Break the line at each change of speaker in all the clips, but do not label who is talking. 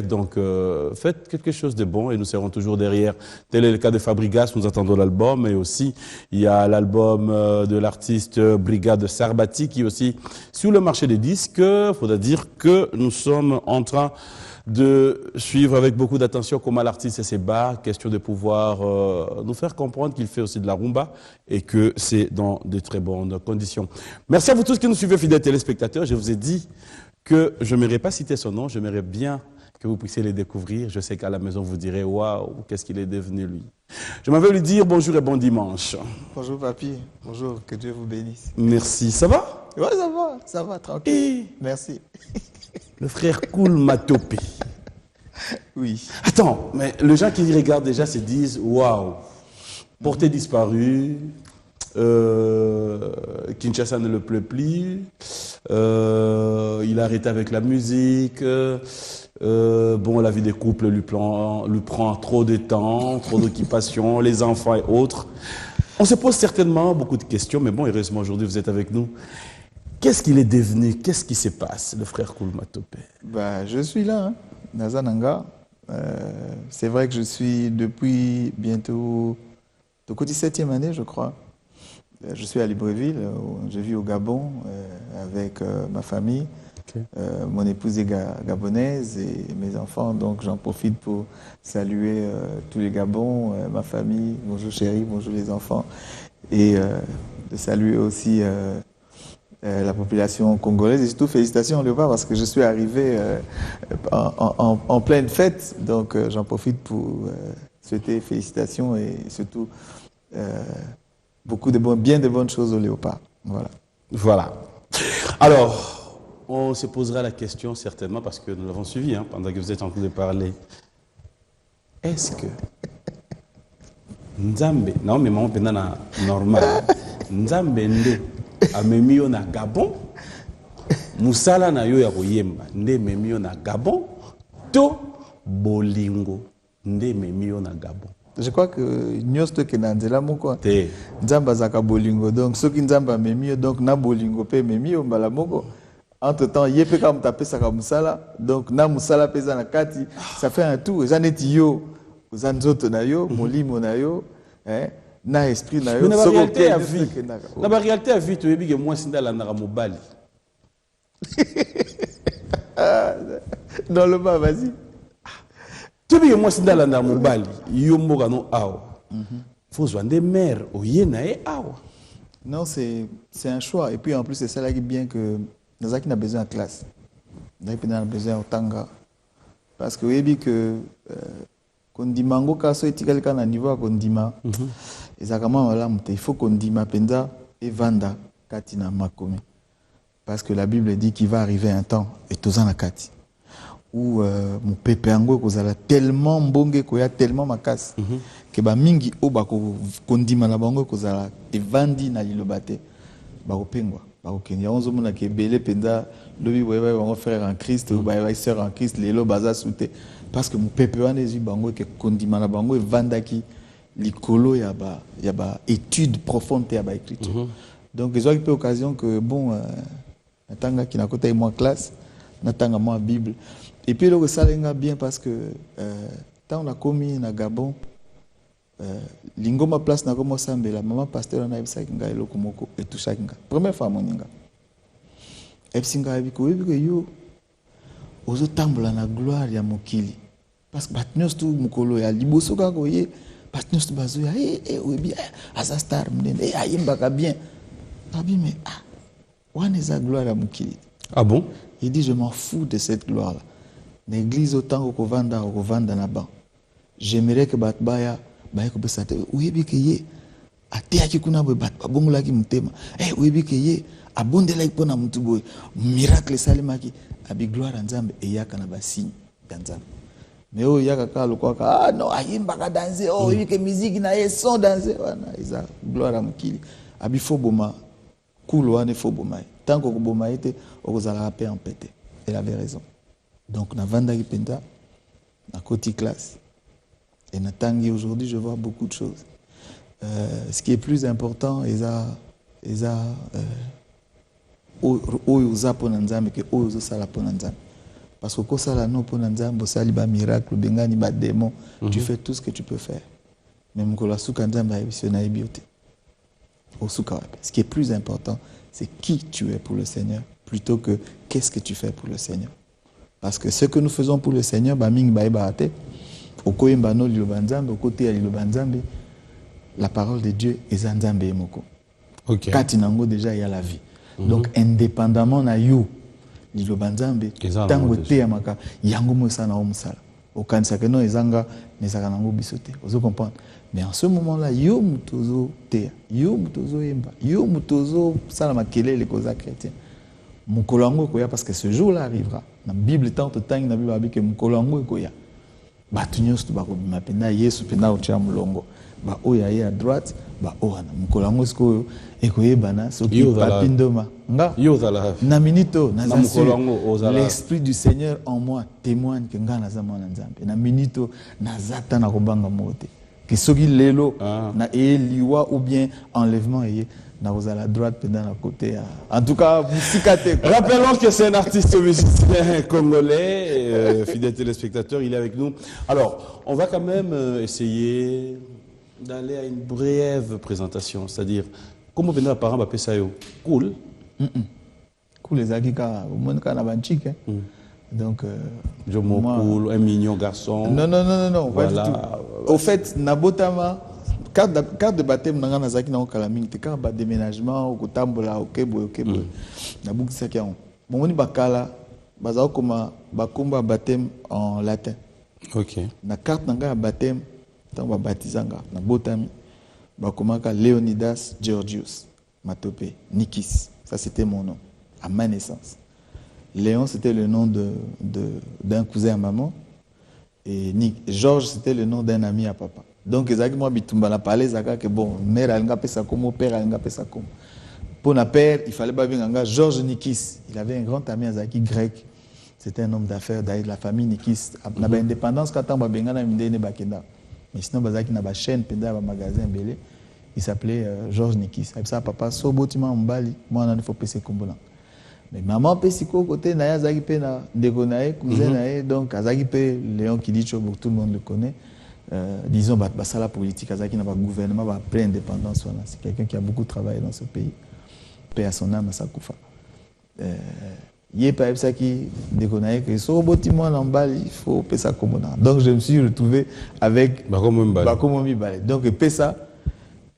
Donc, faites quelque chose de bon et nous serons toujours derrière. Tel est le cas de Fabregas, nous attendons l'album. Mais aussi, il y a l'album de l'artiste Brigade Sarbati qui est aussi sur le marché des disques. Il faudra dire que nous sommes en train de suivre avec beaucoup d'attention comment l'artiste se bat. Question de pouvoir nous faire comprendre qu'il fait aussi de la rumba et que c'est dans de très bonnes conditions. Merci à vous tous qui nous suivez, fidèles téléspectateurs. Je vous ai dit que je n'aimerais pas citer son nom, j'aimerais bien que vous puissiez les découvrir. Je sais qu'à la maison, vous direz, waouh, qu'est-ce qu'il est devenu, lui. Je m'en vais lui dire bonjour et bon dimanche.
Bonjour, papy. Bonjour, que Dieu vous bénisse.
Merci. Ça va?
Ouais, ça va, tranquille.
Et
merci.
Le frère Koul Matopé.
Oui.
Attends, mais les gens qui regardent déjà se disent, waouh, porté disparu, Kinshasa ne le plaît plus, il a arrêté avec la musique, bon, la vie des couples lui prend trop de temps, trop d'occupation, les enfants et autres. On se pose certainement beaucoup de questions, mais bon, heureusement aujourd'hui vous êtes avec nous. Qu'est-ce qu'il est devenu? Qu'est-ce qui se passe, le frère Koul Matopé?
Bah, je suis là, hein, Nazananga. C'est vrai que je suis depuis bientôt, donc 17e année, je crois. Je suis à Libreville, je vis au Gabon avec ma famille. Okay. Mon épouse est gabonaise et mes enfants, donc j'en profite pour saluer tous les Gabons, ma famille, bonjour chérie, bonjour les enfants, et de saluer aussi la population congolaise et surtout félicitations Léopard parce que je suis arrivé en pleine fête, donc j'en profite pour souhaiter félicitations et surtout beaucoup de bien de bonnes choses au Léopard. Voilà.
Voilà. Alors, on se posera la question certainement parce que nous l'avons suivi pendant que vous êtes en train de parler. Est-ce que Nzambe, non mais mon pénana normal, Nzambe nde amemio na Gabon, musala na yo ya koyemba nde memio na Gabon, to bolingo nde memio na Gabon.
Je crois que nyosto ke nanzela moko nzamba zaka bolingo, donc soki nzamba memio donc na bolingo pe memio mbala moko. Entre temps, il y a peu comme taper ça comme musala, donc na musala pesa na kati, ça fait un tout. J'en ai yo, j'en zoto na yo, molimo na yo, na esprit na yo.
Mais na réalité à vie, na réalité à vie, tu es bien que moi c'est dans la mobali.
Dans le bas, vas-y.
Tu es bien que moi c'est dans la mobali. Yo moga no awa. Faut jouer des mères, oye na e awa.
Non, c'est un choix. Et puis en plus c'est ça là qui est bien que nous avons besoin de classe. Nous avons besoin de tanga. Parce que vous savez que kondima ngo kaso etikali kana niveau kondima. Il faut kondima penza et vanda kati na makomi. Parce que la Bible dit qu'il va arriver un temps et tous en kati où mon pépé ango kozala tellement mbonge ko ya tellement makasi que ba mingi o ba kondima na bango kozala te vandi na lilobate ba kopengwa. Il y a 11 personnes qui sont pendant le mon frère en Christ ou ma sœur en Christ, les lots bazar souté parce que mon peuple a des bango que condimana bango et vandaki l'icolo y a étude profonde y a écriture. Donc ils ont eu l'occasion que bon natanga qui n'a côté moi classe natanga moi Bible et puis le ça lenga bien parce que tant on a commis na Gabon lingoma place na komo sambela maman pasteur na ebisa kinga eloko moko etusha kinga première fois moninga ebisinga biko yo ozo tambola na gloire ya mokili parce que batnyos tu mukolo ya liboso ka koye batnyos tu bazo ya obi asa star mnene ayimba ka bien abi mais wana eza gloire ya mokili.
Ah bon?
Il dit je m'en fous de cette gloire là. L'église autant ko vanda na ban. J'aimerais que batbaya bayeko besate uyebi ke ye ateyaki kuna boy bat babongolaki mutema uyebi ke ye abondela ipona mutu boy miracle salimaki abi gloire nzambe eyaka na basigne ya nzambe mais o yaka ka lokwaka non ayimba ka danser uyebi ke musique na ye son danser wana isa gloire mukili abi foboma kulo ane foboma tant que boma ete okozala paix en pété. Elle avait raison. Donc na vanda ki penda na côté classe. Et Natangi, aujourd'hui, je vois beaucoup de choses. Ce qui est plus important, Parce que quand ça là non pour nzambo ça liba miracle bengani ba démon, tu fais tout ce que tu peux faire. Même quand la souka nzamba est na ebiote. Au souka. Ce qui est plus important, c'est qui tu es pour le Seigneur plutôt que qu'est-ce que tu fais pour le Seigneur. Parce que ce que nous faisons pour le Seigneur, ba mingi ba ibate. Au koyemba no liloba nzambe, au côté ya liloba nzambe, la parole de Dieu est nzambe emoko.
OK.
Kati nango déjà il y a la vie. Donc indépendamment na you liloba nzambe tango te ya maka yango mosana o musala. Au kanisa que non ezanga nezaka nango bisote. Vous comprenez? Mais en ce moment-là, yo mutozo te, yo mutozo emba, yo mutozo sala makelele koza chrétien. Mukolo yango koya parce que ce jour-là arrivera. La Bible tante tangi na Bible abi que mukolo yango koya. Batu nyonso to bakobima pena Yesu pena otia mulongo. Ba oya ye à droite, ba oana mukolo yango siko ekoyebana soki papindoma. Nga
Yo zala.
Na minito na
l'esprit
du Seigneur en moi témoigne que nga naza mwana nzambe. Na minito nazata na kobanga mote. Que soki lelo na liwa ou bien enlèvement eye na à la droite pendant la côté en tout cas musikate.
Rappelons que c'est un artiste musicien congolais, fidèle téléspectateur, il est avec nous. Alors, on va quand même essayer d'aller à une brève présentation, c'est-à-dire comment venir à parents appeler ça cool.
Cool les akika au monde kana banchik hein. Donc
cool, un mignon garçon.
Non,
voilà.
Pas du tout. Au fait, Nabotama, carte de baptême, n'a pas zaki na kalaming, te quand déménagement, au kotambola, au kebo. Nabuki sakian. Mon bakala, bazao koma bakumba baptême en latin.
OK.
Na carte n'a baptême, tant ba baptisanga, na botami, bakomaka Leonidas Georgius Matope Nikis. Ça c'était mon nom à ma naissance. Léon, c'était le nom d'un cousin à maman. Et Georges, c'était le nom d'un ami à papa. Donc, moi, je parlais que bon, mère a un ça comme père a un ça comme. Pour la père, il fallait pas bien Georges Nikis. Il avait un grand ami à Zaki grec. C'était un homme d'affaires de la famille Nikis. Il avait indépendance quand on a mais sinon, Bazaki n'a pas chaîne, un magasin belé. Il s'appelait Georges Nikis. Et ça, papa, sobotima mbali, moi, on a faut passer comme ça. Mais maman pesiko côté na yazaki pe na ndeko na ye cousin na ye donc azaki pe Léon Kidicho tout le monde le connaît disons basala politique azaki na ba gouvernement ba plein indépendance voilà c'est quelqu'un qui a beaucoup travaillé dans ce pays paix à son âme à sa kufa yé pa ebsaki ndeko na ye que so botima na mbali il faut pesa komona donc je me suis retrouvé avec bakomomi balé donc pesa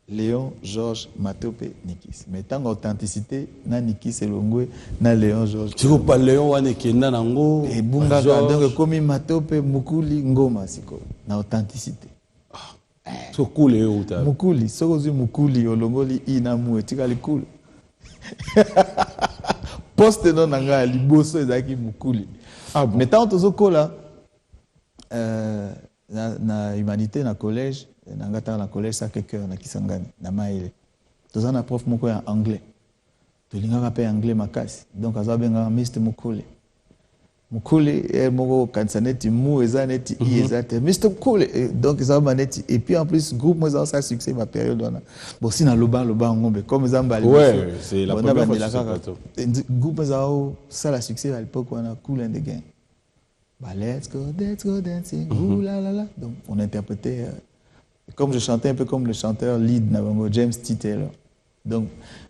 Léon Georges Matope Nikis. Mais tant authenticité, na Nikis et Longwe, na Léon Georges.
Tu veux pas Léon wane kenda nango.
Et bunga donc comme Matope Mukuli Ngoma siko na authenticité.
So cool et uta.
Mukuli, sokozu Mukuli olongoli ina mu etikali cool. Poste non nanga liboso ezaki Mukuli. Mais tant tozokola na humanité na collège nangata na collège ça quelqu'un na kisangani na maile toza na prof moko ya anglais tolingaka pe anglais makasi donc azabenga Mr Mukule moko kansaneti mu ezaneti ezate Mr Mukule donc ça maneti et puis en plus groupe moi ça succès ma période on a bon si na loba ngombe comme zamba
ouais c'est la première fois que je
groupe ça la succès à l'époque on a Cool and the Gang bah let's go dancing ouh la la la donc on interprétait comme je chantais un peu comme le chanteur lead Nabango James T. Taylor. Donc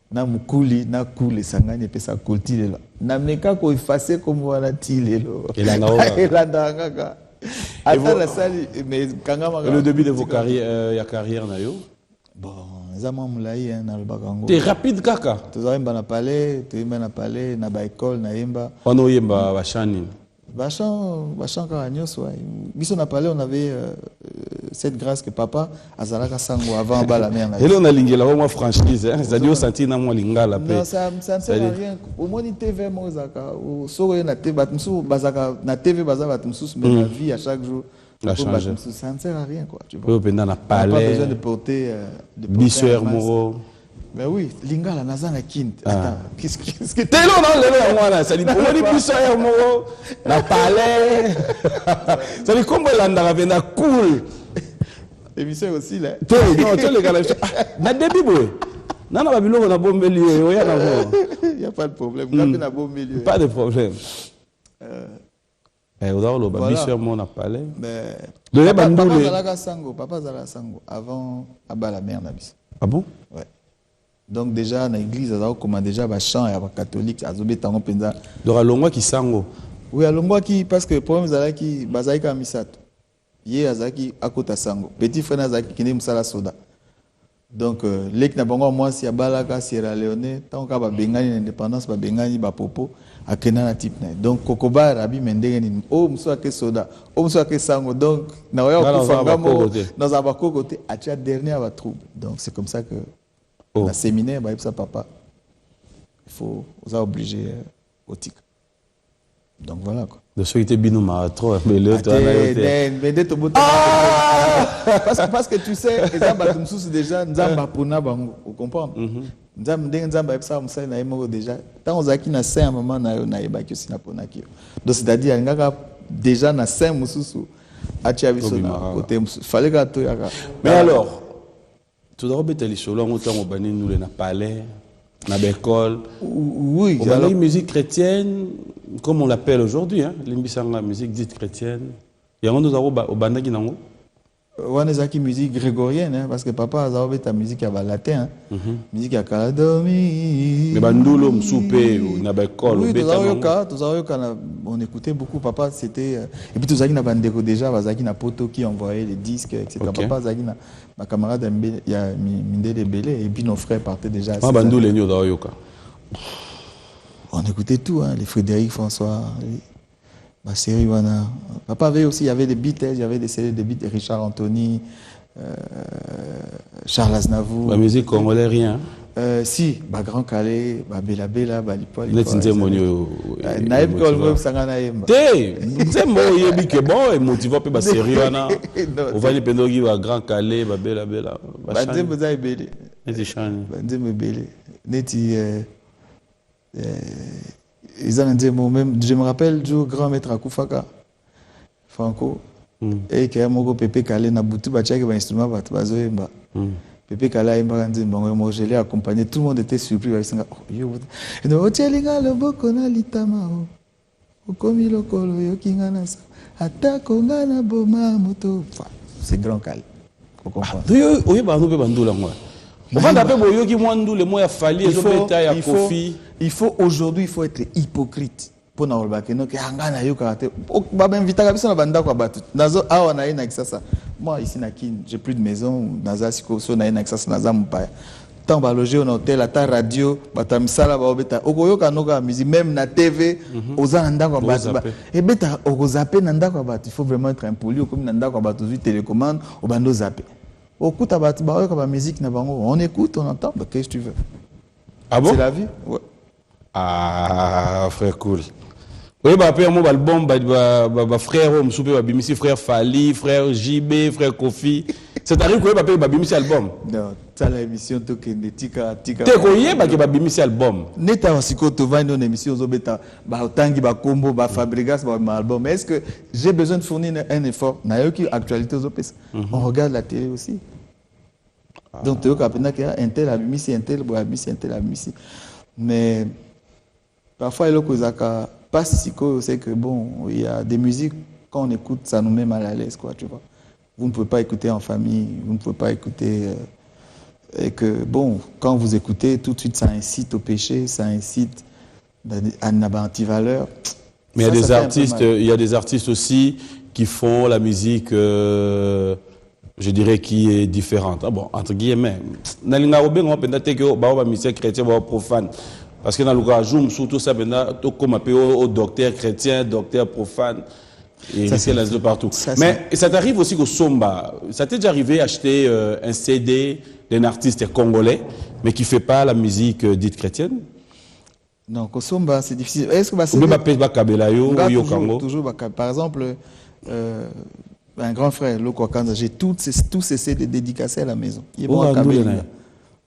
na mukuli na cool sangani pesa kulti lelo. Na meka ko effacer comme voilà ti lelo.
Et la
ndanga. Attends la salle mais kangama.
Le début de vos carrières ya carrière na yo.
Bon, zama mulai na le bakango.
T'es rapide kaka.
Tozayemba na palais, na ba école na yemba.
Ono yemba bachani.
Bachang ka nyoswa. Biso na palais on avait cette grâce que papa azalaka sango avant bala mère.
Et là on a lingela moi franchise hein, c'est-à-dire au senti na moi lingala pe.
Non ça ne sert à rien. Au moins TV mozaka au soro na TV batmusu bazaka na TV bazaka batmusu mais la vie à chaque jour ça ne sert à rien quoi, tu vois.
Pendant la palais.
Pas besoin de porter
Bissuer Moro.
Ben oui, lingala nazana kint. Attends, qu'est-ce que
t'es là non le moi là, ça dit pour moi Bissuer Moro na palais. Ça dit comme landa vena cool.
Émission aussi là.
Non, tu les gars là. Na début boy. Nana ba biloko na bombeli yo ya na vo.
Il y a pas de problème. Na bombeli.
Pas de problème.
Voilà.
on a parlé.
Mais
De
papa Zalaka Sango, papa Zalaka Sango, avant Abba la mère Nabis.
Ah bon?
Ouais. Donc déjà, dans l'église, comme déjà, bah, chant et catholique, azobé tango penza.
Donc, Longwa qui sango.
Oui, Longwa qui, parce que le problème, Zalaki, Bazaïka Misato. Yé Azaki, Akota Sango. Petit frère Azaki, qui n'est Moussala Soda. Donc, l'équipe n'a pas moi, si Abalaka, Sierra Leone, tant qu'il y a Bengani, l'indépendance, Bengani, Popo, à Kenan, type. Donc, Kokoba, Rabi, Mendegani, oh, Moussa ke Soda, oh, Moussa ke Sango. Donc, dans un côté, à la dernière, va trouble. Donc, c'est comme ça que, dans le séminaire, bah, ça, papa, il faut, vous obligé au tic. Donc, voilà, quoi.
De ceux qui étaient binoumas, trop, mais l'autre,
parce que tu sais, déjà, Nzamba Puna Bango, vous comprenez? Nzamba Epsa Moussa Naïmo déjà. Tant on a qui n'a 5 moments, naïba qui aussi n'a pas naïki. Donc c'est-à-dire, il y a déjà na 5 Moussou, à Tiavisona, côté fallait que tu aies.
Mais alors, tout d'abord, les choses, on a nous les palais, na l'école.
Oui,
on a la musique chrétienne, comme on l'appelle aujourd'hui, hein, la musique dite chrétienne. Il y a un autre au bandaki nango.
On a qui musique grégorienne, hein, parce que papa a joué ta musique à latin, musique à Kaladomi.
Mais bandulo msoupé ou na l'école.
Oui, on écoutait beaucoup. Papa, c'était et puis tout ça qui n'a pas déjà, Bazaki na poto qui envoyait les disques, etc.
Okay.
Papa Zaki na ma camarade il y a Mindé Belé et puis nos frères partaient déjà.
Ah bandulo nyo daoyoka.
On écoutait tout, hein, les Frédéric François. Ma série, voilà. Papa avait aussi, il y avait des beats, il y avait des CD de beats, Richard Anthony, Charles Aznavour.
La musique congolaise, rien.
Si, Grand Calais, Bella Bella, Lipo.
Net monio.
Naïb Kolbo, Sangana Yemba.
Té, c'est moi, il est bon, et motivant, puis ma série, on va aller pendogi, Grand Calais, Bella Bella.
Bandem Bozai Belé.
Neti chani.
Bandem Belé. Neti. Ils ont dit, moi-même, je me rappelle du grand maître Akoufaka, Franco, et qui a mon Pépé Kalé, n'a bouti, bâti, qui va instrument, va bazoé, Pépé Kalé, moi, je l'ai accompagné, tout le monde était surpris, et donc, Ochelinga, le bokona litama, okomi lokolo, yokinga sa, atakonga na boma moto, c'est grand Kalé. Vous comprenez?
Oui, bah, nous, bandou, là, moi.
Il faut aujourd'hui, il faut être hypocrite pour nous moi ici j'ai plus de maison tant ba loger au hôtel à ta radio bata misala ba obeta okoyoka noka musique même na TV oza ndako batu et beta okozapper na ndako batu il faut vraiment être impoli comme na ndako batu télécommande au bando zapper. On écoute, on entend, qu'est-ce que tu veux?
Ah bon?
C'est la vie. Ouais.
Ah, frère cool. Oui, bah, après, mon album, frère, frère Fali, frère JB, frère Kofi. C'est arrivé que vous avez album.
Non, ça l'émission tika.
T'es que vous album.
Neta wasiko to va une émission zobeta ba tangi ba combo ba fabrigas ba album. Mais est-ce que j'ai besoin de fournir un effort? Nayoki actualité zopes. On regarde la télé aussi. Donc tu as un tel abimisi, un tel boabisi, un tel abimisi. Mais parfois il y a pas si c'est que bon, il y a des musiques quand on écoute ça nous met mal à l'aise quoi, tu vois. Vous ne pouvez pas écouter en famille, vous ne pouvez pas écouter et que bon, quand vous écoutez tout de suite ça incite au péché, ça incite à une anti-valeur.
Mais il y a des artistes aussi qui font la musique je dirais qui est différente. Ah bon, entre guillemets, nalinga obenga on peut dire que ba musique chrétien ba profane. Parce que dans le cas surtout ça tout comme appelé au docteur chrétien, docteur profane. Et ça c'est là de partout. Mais ça t'arrive aussi qu'au Somba, ça t'est déjà arrivé acheter un CD d'un artiste congolais mais qui fait pas la musique dite chrétienne?
Non, qu'au Somba c'est difficile. Est-ce que toujours par exemple un grand frère, Loko Kanza, j'ai tous ces CD dédicacés à la maison. Il est bon à Kabila.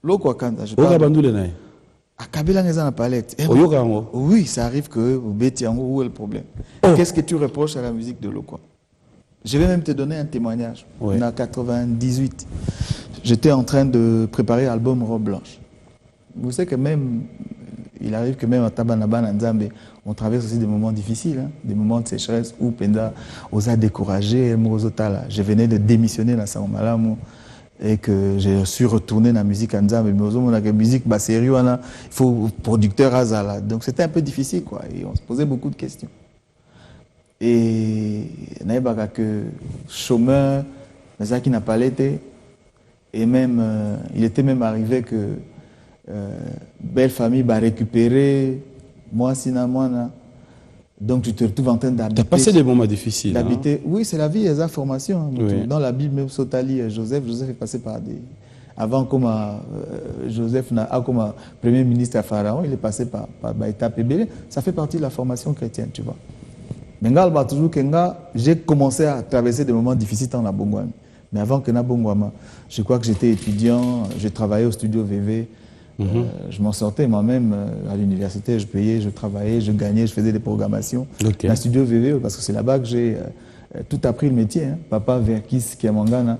Loko Kanza, je parle. À Kabila, ils ont la palette. Oui, ça arrive que vous bêtez en gros, où est le problème? Qu'est-ce que tu reproches à la musique de Loko? Je vais même te donner un témoignage. En 98, j'étais en train de préparer l'album Robe Blanche. Vous savez que même il arrive que même à Tabanaba, Nzambe, on traverse aussi des moments difficiles, hein, des moments de sécheresse où Penda osa découragé, je venais de démissionner dans Saint-Malamu et que je suis retourné dans la musique Nzambe, mais aujourd'hui, la musique, bah, sérieux, il faut producteur Azala. Donc c'était un peu difficile, quoi, et on se posait beaucoup de questions. Et il y a que chômeur, mais qui n'a pas l'été, et même, il était même arrivé que belle famille va récupérer, moi, Sinamwana. Donc tu te retrouves en train d'habiter.
Tu as passé des moments difficiles.
D'habiter.
Hein?
Oui, c'est la vie, les informations. Hein,
oui.
Dans la Bible, même Sotali, Joseph est passé par des. Avant, comme Joseph comme premier ministre à Pharaon, il est passé par étape ébélée. Ça fait partie de la formation chrétienne, tu vois. Mais toujours j'ai commencé à traverser des moments difficiles dans la Bongwami. Mais avant que na Bongwama, je crois que j'étais étudiant, j'ai travaillé au studio VV. Je m'en sortais moi-même à l'université, je payais, je travaillais, je gagnais, je faisais des programmations.
Okay.
Dans le studio VV, parce que c'est là-bas que j'ai tout appris le métier. Hein. Papa Verkis Kiamangana,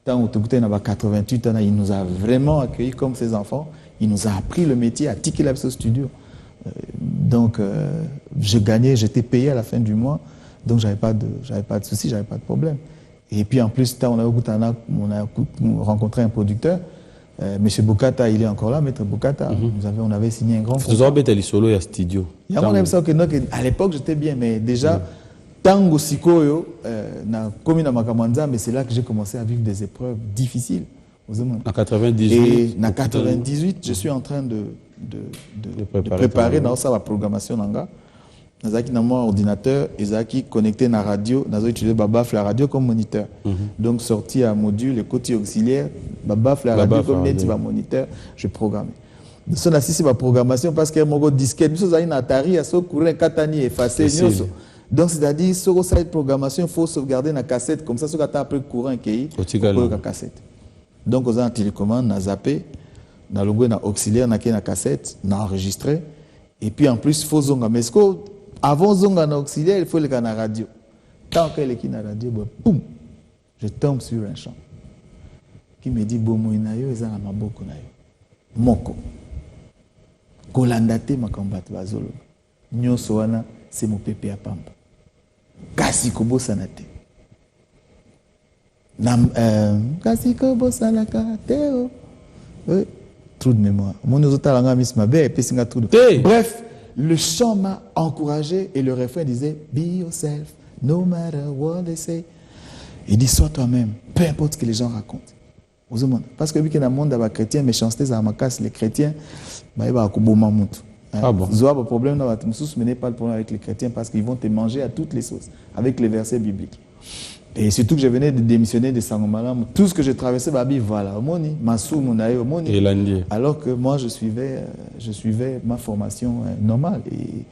tant au 88 ans, il nous a vraiment accueillis comme ses enfants. Il nous a appris le métier à Tiki Labs Studio. Donc, je gagnais, j'étais payé à la fin du mois. Donc, j'avais pas de soucis, j'avais pas de problème. Et puis, en plus, on a rencontré un producteur. Monsieur Bokata, il est encore là, Maître Bokata. On avait signé un grand contrat.
Vous avez solo et studio.
À l'époque, j'étais bien, mais déjà, Tango Sikoyo, mais c'est là que j'ai commencé à vivre des épreuves difficiles.
En 98.
Et en 98, je suis en train de préparer dans ça la programmation nanga. Nazaki na mon ordinateur, Ezaki connecté à la radio, Nazo utilisé Babaf la radio comme moniteur. Donc sorti à module, le côté auxiliaire, Babaf la radio comme moniteur, je programme. Ça n'a c'est ma programmation parce que mon disquette, nous avons une Atari, à ce courant katani effacé. Donc c'est-à-dire sur cette programmation, il faut sauvegarder la cassette comme ça, ce qu'on a après courant qui est la cassette. Donc on a un télécommande, on a zappé, on a logo na auxiliaire, on a la cassette, on a enregistré. Et puis en plus, il faut zonga. Mais avant zonga na auxiliaire, il faut le faire na radio. Tant qu'elle est na radio, boum, je tombe sur un chant qui me dit bomo inayo eza na maboko na yo. Moko. Kolandate makambat bazolo. Nyoso wana c'est mon pépé à pamba. Kasi kobosana te. Kasi kobosana te. Trou de mémoire. Mon ozotalanga miss ma belle et puis singa trou de. Bref, le chant m'a encouragé et le refrain disait be yourself, no matter what they say. Il dit sois toi-même, peu importe ce que les gens racontent. Parce que vu qu'il y a un monde chrétien, méchanceté, ça m'a cassé les chrétiens, il va akoboma mutu.
Ah bon?
Zoa pas problème dans la mais n'est pas le problème avec les chrétiens parce qu'ils vont te manger à toutes les sauces avec les versets bibliques. Et surtout que je venais de démissionner de Sangomalam, tout ce que je traversais, voilà, Omoni, Massou, Monaï, Omoni. Alors que moi, je suivais ma formation normale. Et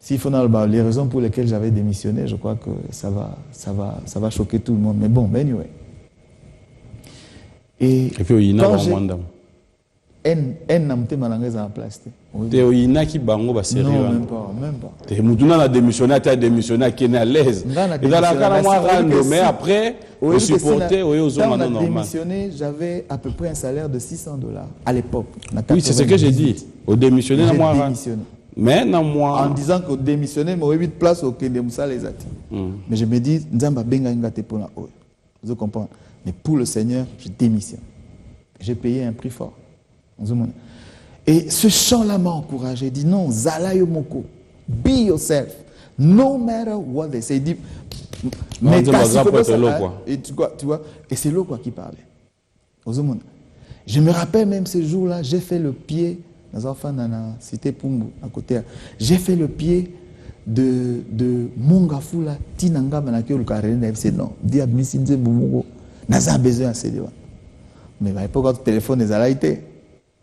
s'il faut les raisons pour lesquelles j'avais démissionné, je crois que ça va choquer tout le monde. Mais bon, anyway. Et
puis, il y a
un namte malangaise en place.
Il y a qui bango ba sérieux.
Non, même pas.
T'es Moutouna a démissionné, tu as démissionné, qui est à l'aise. Il a la moi rando, mais après, au supporter, aux hommes normal.
Démissionné, j'avais à peu près un salaire de $600 à l'époque.
Oui, c'est ce que j'ai dit. Au démissionné, moi démissionné. Mais non, moi.
En disant qu'au démissionné, moi 8 places au Kendemoussa les ati. Mais je me dis, Nzamba benga ngate pour la oe. Vous comprenez? Mais pour le Seigneur, je démissionne. J'ai payé un prix fort. Et ce chant-là m'a encouragé. Il dit non, Zala Yomoko, be yourself, no matter what they say. Il dit, mais et tu vois, et c'est l'eau quoi qui parlait. Je me rappelle même ce jour-là, j'ai fait le pied, dans la cité Pumbu, à côté, j'ai fait le pied de Mongafula, Tinanga, Manakio, le Karene, c'est non, Diabmisi, Nzebumugo, n'a besoin de CD. Mais à l'époque, le téléphone est à la été.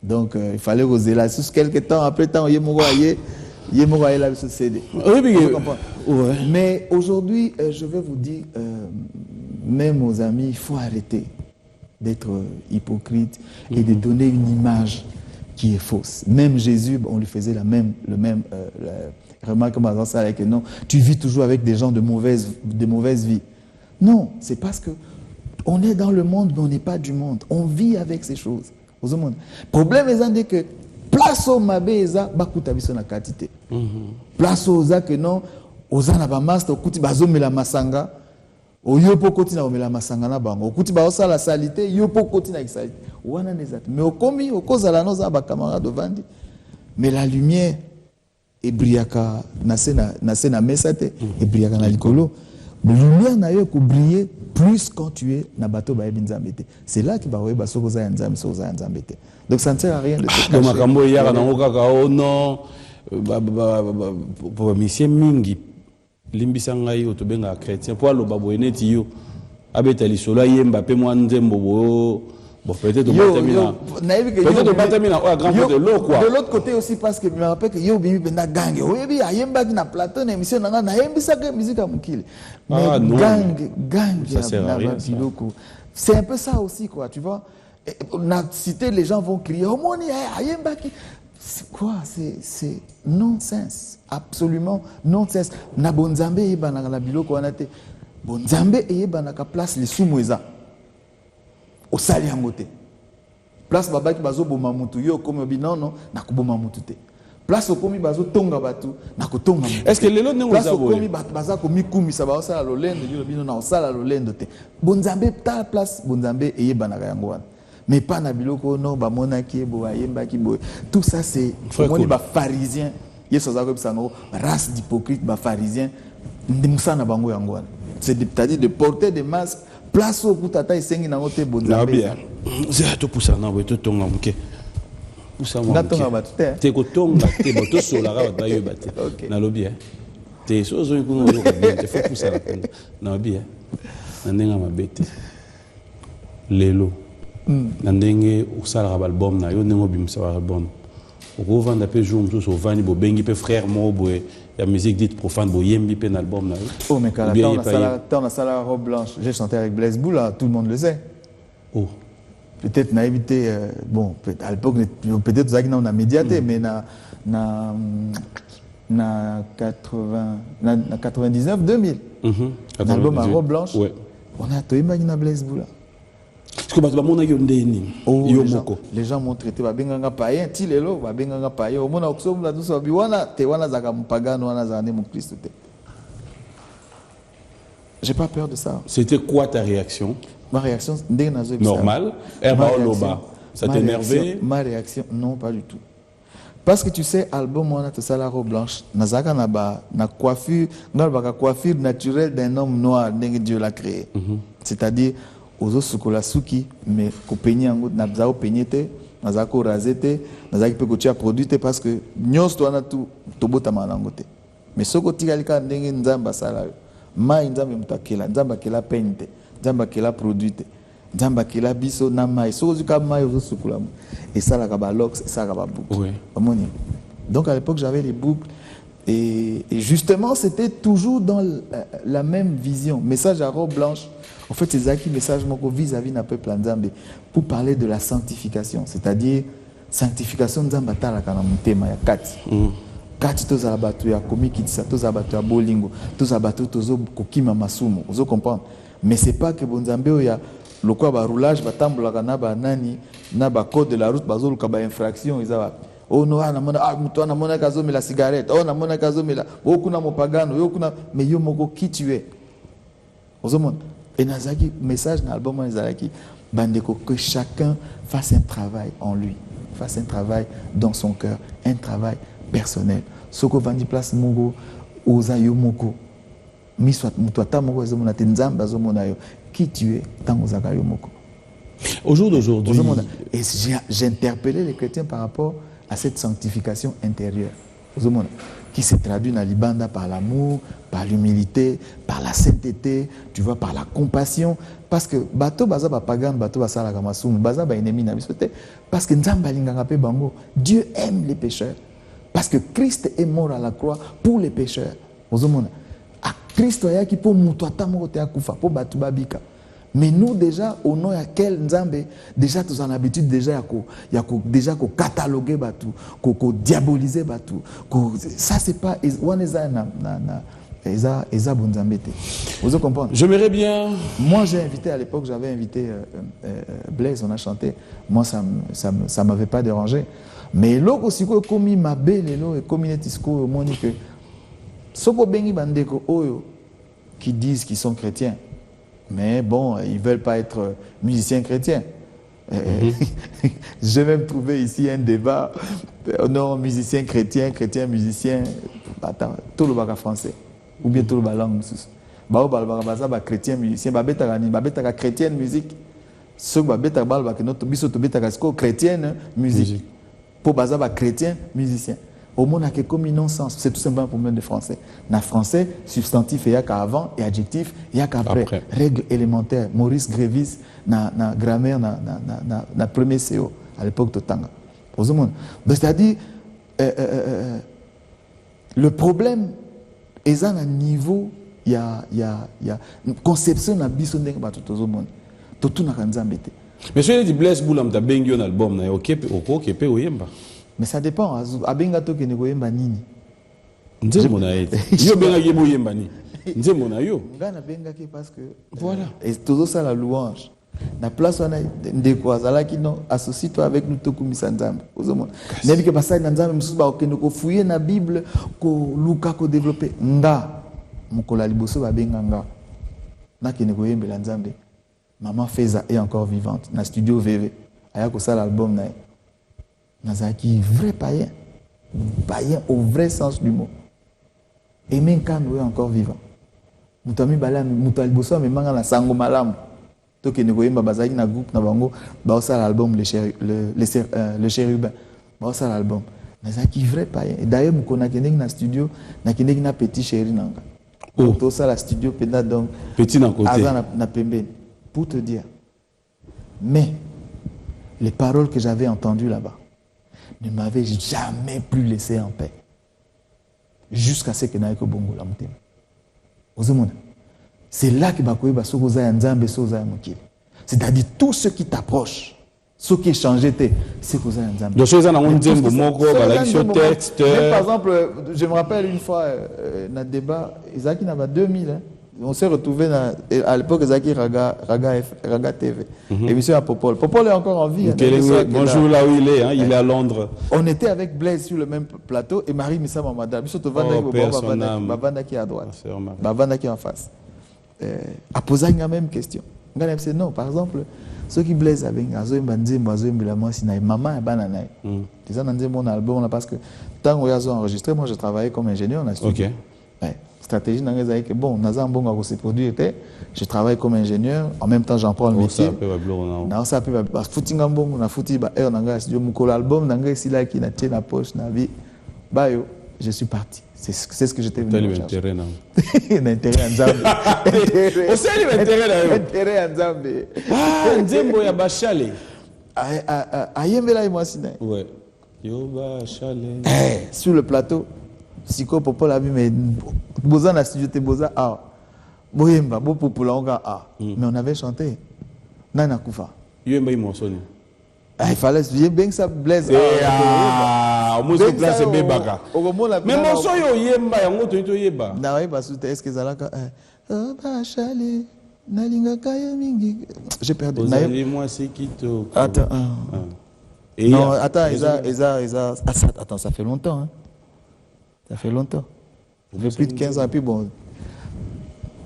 Donc, il fallait oser là. Sous quelques temps, après temps, il y a là ce CD. Mais aujourd'hui, je vais vous dire, même aux amis, il faut arrêter d'être hypocrite et de donner une image qui est fausse. Même Jésus, on lui faisait le même remarque comme ça, avec non, tu vis toujours avec des gens de mauvaise vie. Non, c'est parce que on est dans le monde, mais on n'est pas du monde. On vit avec ces choses. Le problème est que place au mabe eza bakuta biso na katite place oza que non oza na ba master okuti bazomela masanga oyo po koti na omela masanga na bango okuti ba osala salité yo po koti na salité wana nezat mais okomi okozala noza ba camarade vandi mais la lumière ebriaka na sena mesate ebriaka na likolo lumière na yo ko briller plus quand tu es na bateau ba ebinzambete c'est là que ba weba sokoza ya nzambe sokoza ya nzambete donc ça ne sert à rien de se cacher
donc makambo ya na okaka oh non pour monsieur mingi limbisa ngai otobenga chrétien po aloba boyeneti yo abeta lisolo yemba pe mwa nzembo bo bon peut-être au Batamina à grand de l'eau quoi
de l'autre côté aussi parce que je me rappelle que yo bimi benda gangue oyebi ayemba na plateau na émission na yembisa que musique à mukile mais gang
ça sert à rien
c'est un peu ça aussi quoi tu vois on a cité les gens vont crier oh moni ayemba qui c'est quoi c'est non-sens absolument non-sens na bonzambe yeba na la biloko wana te bonzambe yeba na ka place les soumoueza au sali yangote place babaki bazo boma mutu yo comme non non na kuboma mutu te place okomi bazo tonga batu na kotonga mutu
est-ce que lelo nengo za boye
okomi baza komi kumisa ba osala lolendo yo bino na osala lolendo te bonzambe ta place bonzambe eyeba na yango wana mais pas na biloko non ba monaki bo ayemba ki bo tout ça c'est moni ba pharisien yeso za ko bisango race d'hypocrite ba pharisien ndimsa na bango yango wana c'est-à-dire de porter des masques place au kutata isengi na ngote bonzambe
bien c'est to poussa na bo to tonga muke poussa mo
tonga batute
te ko tonga te bo to sola ga ba yo bate na lobi te so zo ko no te faut poussa na bien na ndenga mabete lelo na ndenge osala ba album na yo ndengo bimsa ba album oko vanda pe jour so vani bo bengi pe frère mo bo la musique dite profane bo yembi pe album na yo
oh mais quand on a sala robe blanche j'ai chanté avec Blaise Boula tout le monde le sait
oh
peut-être na évité bon à l'époque peut-être ça qui on a médiaté mais na 99 2000 l'album à robe blanche on a to imaginer Blaise Boula.
Parce que
les gens m'ont traité babenganga païen tilelo babenganga païen au mona oksomla tout ça biwana te wana zaka mpagano wana zane mon Christ te. J'ai pas peur de ça.
C'était quoi ta réaction?
Ma réaction
normale. Ça t'énervait?
Ma réaction non pas du tout. Parce que tu sais album wana te sala robe blanche nazaka na coiffure na coiffure naturelle d'un homme noir que Dieu l'a créé. C'est-à-dire ozo sukola suki mais ko peigner yango na zao peigner te na zako raser te na zaki pe ko tia produit te parce que nyos to na tout to bota manango te mais soko tikalika ndenge nzamba sala mai nzambe mutakela nzamba kela peigne te nzamba kela produit te nzamba kela biso na mai soko zuka mai ozo sukola et ça la ba locks ça la ba boucle oui. Donc à l'époque j'avais les boucles et justement c'était toujours dans la même vision message à robe blanche. En fait, c'est un message vis-à-vis d'un peuple nzambe pour parler de la sanctification, c'est-à-dire sanctification nzamba tala kana mutema ya kati. Kati to za batu ya komiki tsa to za batu ya bolingo, to za batu tozo kokima masumu, vous comprenez? Mais c'est pas que bonzambe ya lokwa ba roulage batambola kana ba nani na ba code de la route bazolo ka ba infraction izaba. Oh no ana mona mutu ana mona kazo la cigarette, oh na mona kazo mela, okuna mopagano, yo kuna mais yo moko qui tu es. Vous comprenez? Et Nazaki, message dans l'album Nazaki, Bandeko, que chacun fasse un travail en lui, fasse un travail dans son cœur, un travail personnel. Soko Vandi Place Mogo, Oza Yomoko, Miswat Mutwata Mogo, Nzamba Zomonayo, qui tu es, Tant Ozaka Yomoko.
Au jour d'aujourd'hui.
Et j'ai interpellé les chrétiens par rapport à cette sanctification intérieure. Qui se traduit dans l'Ibanda par l'amour, par l'humilité, par la sainteté, tu vois, par la compassion. Parce que bateau baza ba pagan, bateau basala kamasum, baza ba ennemi na bisote. Parce que nzamba linganga pe bango, Dieu aime les pécheurs. Parce que Christ est mort à la croix pour les pécheurs. Ozomona. A Christ ya ki po mutu atamo te akufa po batu babika. Mais nous déjà au nom à quel nzambe déjà tous en habitude déjà déjà ko cataloguer batu ko diaboliser batu ça c'est pas waneza na eza bonzambe te vous comprenez.
J'aimerais bien
moi j'ai invité à l'époque j'avais invité Blaise on a chanté moi ça m'avait pas dérangé Mais l'autre aussi, comme il m'a belé, comme il est ici, au monde que ce qu'on bengi bandeko oyo qui disent qu'ils sont chrétiens, mais bon, ils veulent pas être musiciens chrétiens. J'ai même trouvé ici un débat. Non, musicien chrétien, chrétien musicien. Attends, tout le bac français. Ou bien tout le langue. Bah, chrétien musicien, bah, chrétienne musique. Ce que notre biso to chrétienne musique. Pour baza ba chrétien musicien. Au monde a que comme un non-sens, c'est tout simplement un problème de français. Na français, substantif il y a qu'avant et adjectif il y a qu'après. Règle élémentaire. Maurice Grévis na grammaire na premier CO à l'époque de Tanga. C'est-à-dire le problème est à un niveau il y a une conception na biso ndenge ba tout au monde. Tout na kanzambe te.
Mais je dis Blaise Boulam ta bengi un album na OK oyemba.
Mais ça dépend. Abenga to ke ne koyemba nini.
Nzembo na ete. Yo benga yebo yemba ni. Nzembo na yo.
Ngana benga ke parce que
voilà.
Et tout ça la louange. Na place on a ndeko azala ki non associe-toi avec nous to kumisa nzambe. Ozomona. Nebi ke basali na nzambe mususu ba okende ko fouiller na Bible ko luka ko développer nga mukola liboso ba benga nga. Na ke ne koyembela nzambe. Maman Feza est encore vivante na studio VV. Aya ko sala album na Nazaki vrai païen au vrai sens du mot. Et même quand nous est encore vivant. Moutami bala moutali bosso mais manga na sango malam. To ke ne koyemba bazaki na groupe na bango ba ça l'album le chérubin. Ba ça l'album. Nazaki vrai païen. Et d'ailleurs mukona keneng na studio na keneng na petit chéri nanga. To ça la studio pena donc
petit na côté.
Azan na pembe pour te dire. Mais les paroles que j'avais entendues là-bas ne m'avait jamais plus laissé en paix. Jusqu'à ce que naïko bongo la mutema. C'est là que bakoye basoko za nzambe so za mukili. C'est-à-dire tout ce qui t'approche, ce qui est changé c'est que za nzambe.
Donc ça na nzembo moko ba sur texte.
Par exemple, je me rappelle une fois na débat Isaki na 2000 hein. On s'est retrouvé à l'époque Zaki Raga TV. Émission à Popol. Popol est encore en vie.
Bonjour là où il est, hein, il est à Londres.
On était avec Blaise sur le même plateau et Marie Missa Mamada. Babanda qui est à droite. Babanda qui est en face. A posé la même question. Non, par exemple, ceux qui Blaise avec maman et banana. C'est ça dans mon album parce que tant qu'on a enregistré, moi je travaillais comme ingénieur.
Ok.
Stratégie dans les que bon Nazambonga se produire je travaille comme ingénieur en même temps j'en prends le métier na ça peut ba footinga mbongo na footy ba air nanga studio mukolo album nanga ici là qui na tient la poche na vie ba yo je suis parti c'est ce que j'étais venu
chercher
l'intérêt en Zambie
c'est l'intérêt là
intérêt en Zambie
nzembo ya bachale
ayembela moi sina
ouais yo bachale
sur le plateau Siko Popo l'a vu, mais Boza na studio te Boza ah Boyemba Bo Popola on ah mais on avait chanté Nana Koufa.
Yemba imosoni.
Il fallait se bien ça Blaise
ah moi c'est place bebaka. Mais mon son yo yemba yango to yeba.
Na ouais parce que est-ce que zalaka oh ba chale na linga kaya mingi j'ai perdu.
Moi c'est qui to.
Attends. Non attends attends ça fait longtemps hein. Ça fait longtemps. Ça fait plus de 15 ans. Puis bon.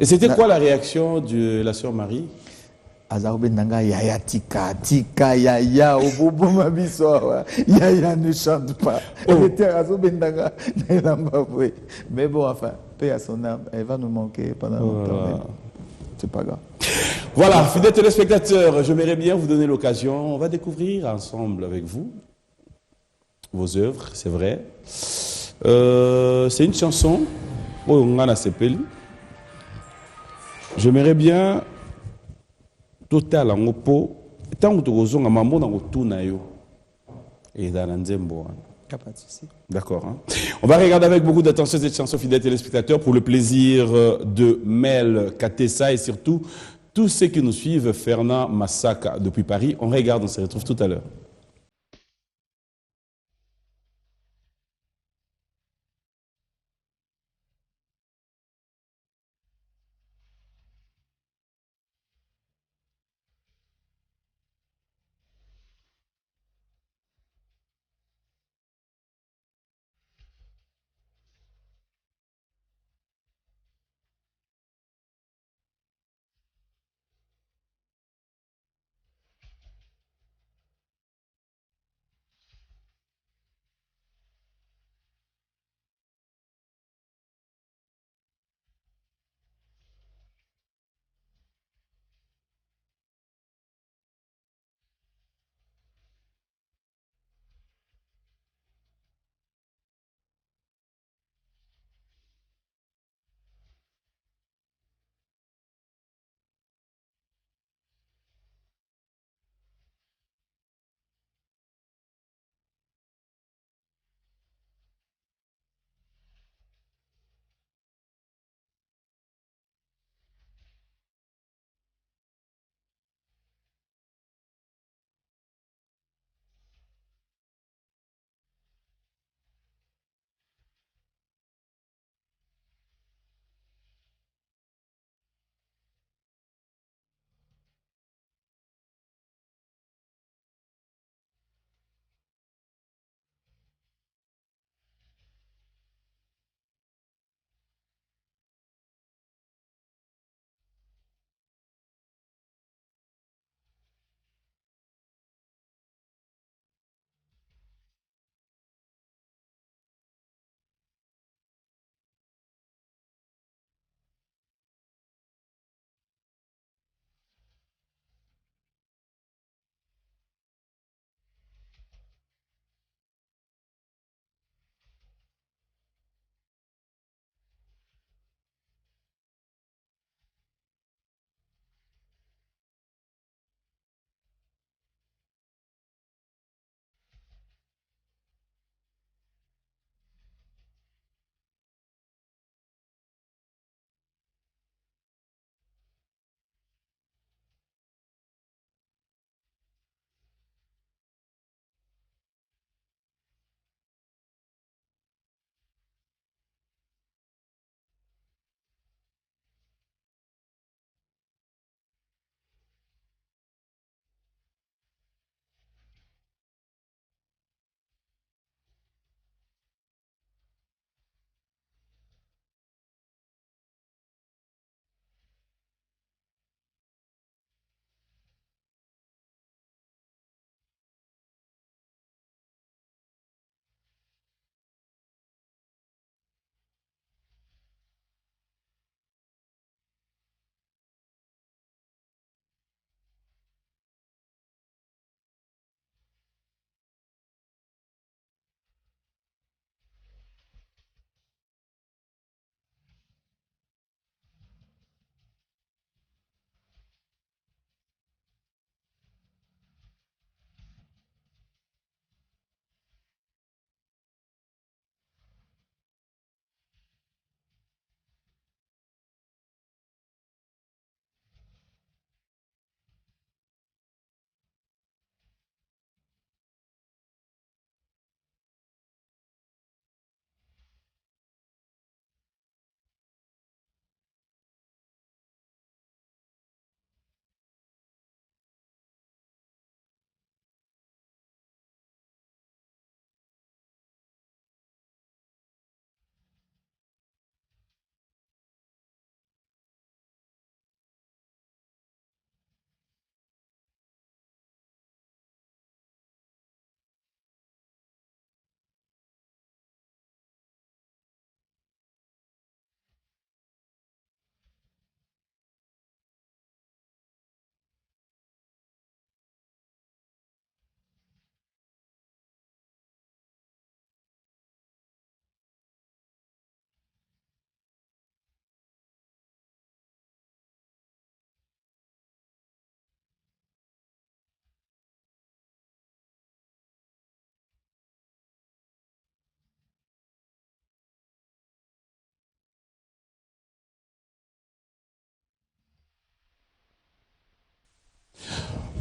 Et c'était quoi la réaction de la sœur Marie?
Azarbe Nanga, Yaya Tika, Yaya, Obobo Mabisoa, Yaya ne chante pas. Elle était à Zobendanga, mais bon, enfin, paix à son âme, elle va nous manquer pendant longtemps. C'est pas grave.
Voilà, fidèles téléspectateurs, j'aimerais bien vous donner l'occasion. On va découvrir ensemble avec vous vos œuvres, c'est vrai. C'est une chanson j'aimerais bien total en opo tant que tu as mambo na kotuna yo et dans nzembo. D'accord. Hein? On va regarder avec beaucoup d'attention cette chanson, fidèles téléspectateurs, pour le plaisir de Mel Katessa et surtout tous ceux qui nous suivent, Fernand Massaka depuis Paris. On regarde, on se retrouve tout à l'heure.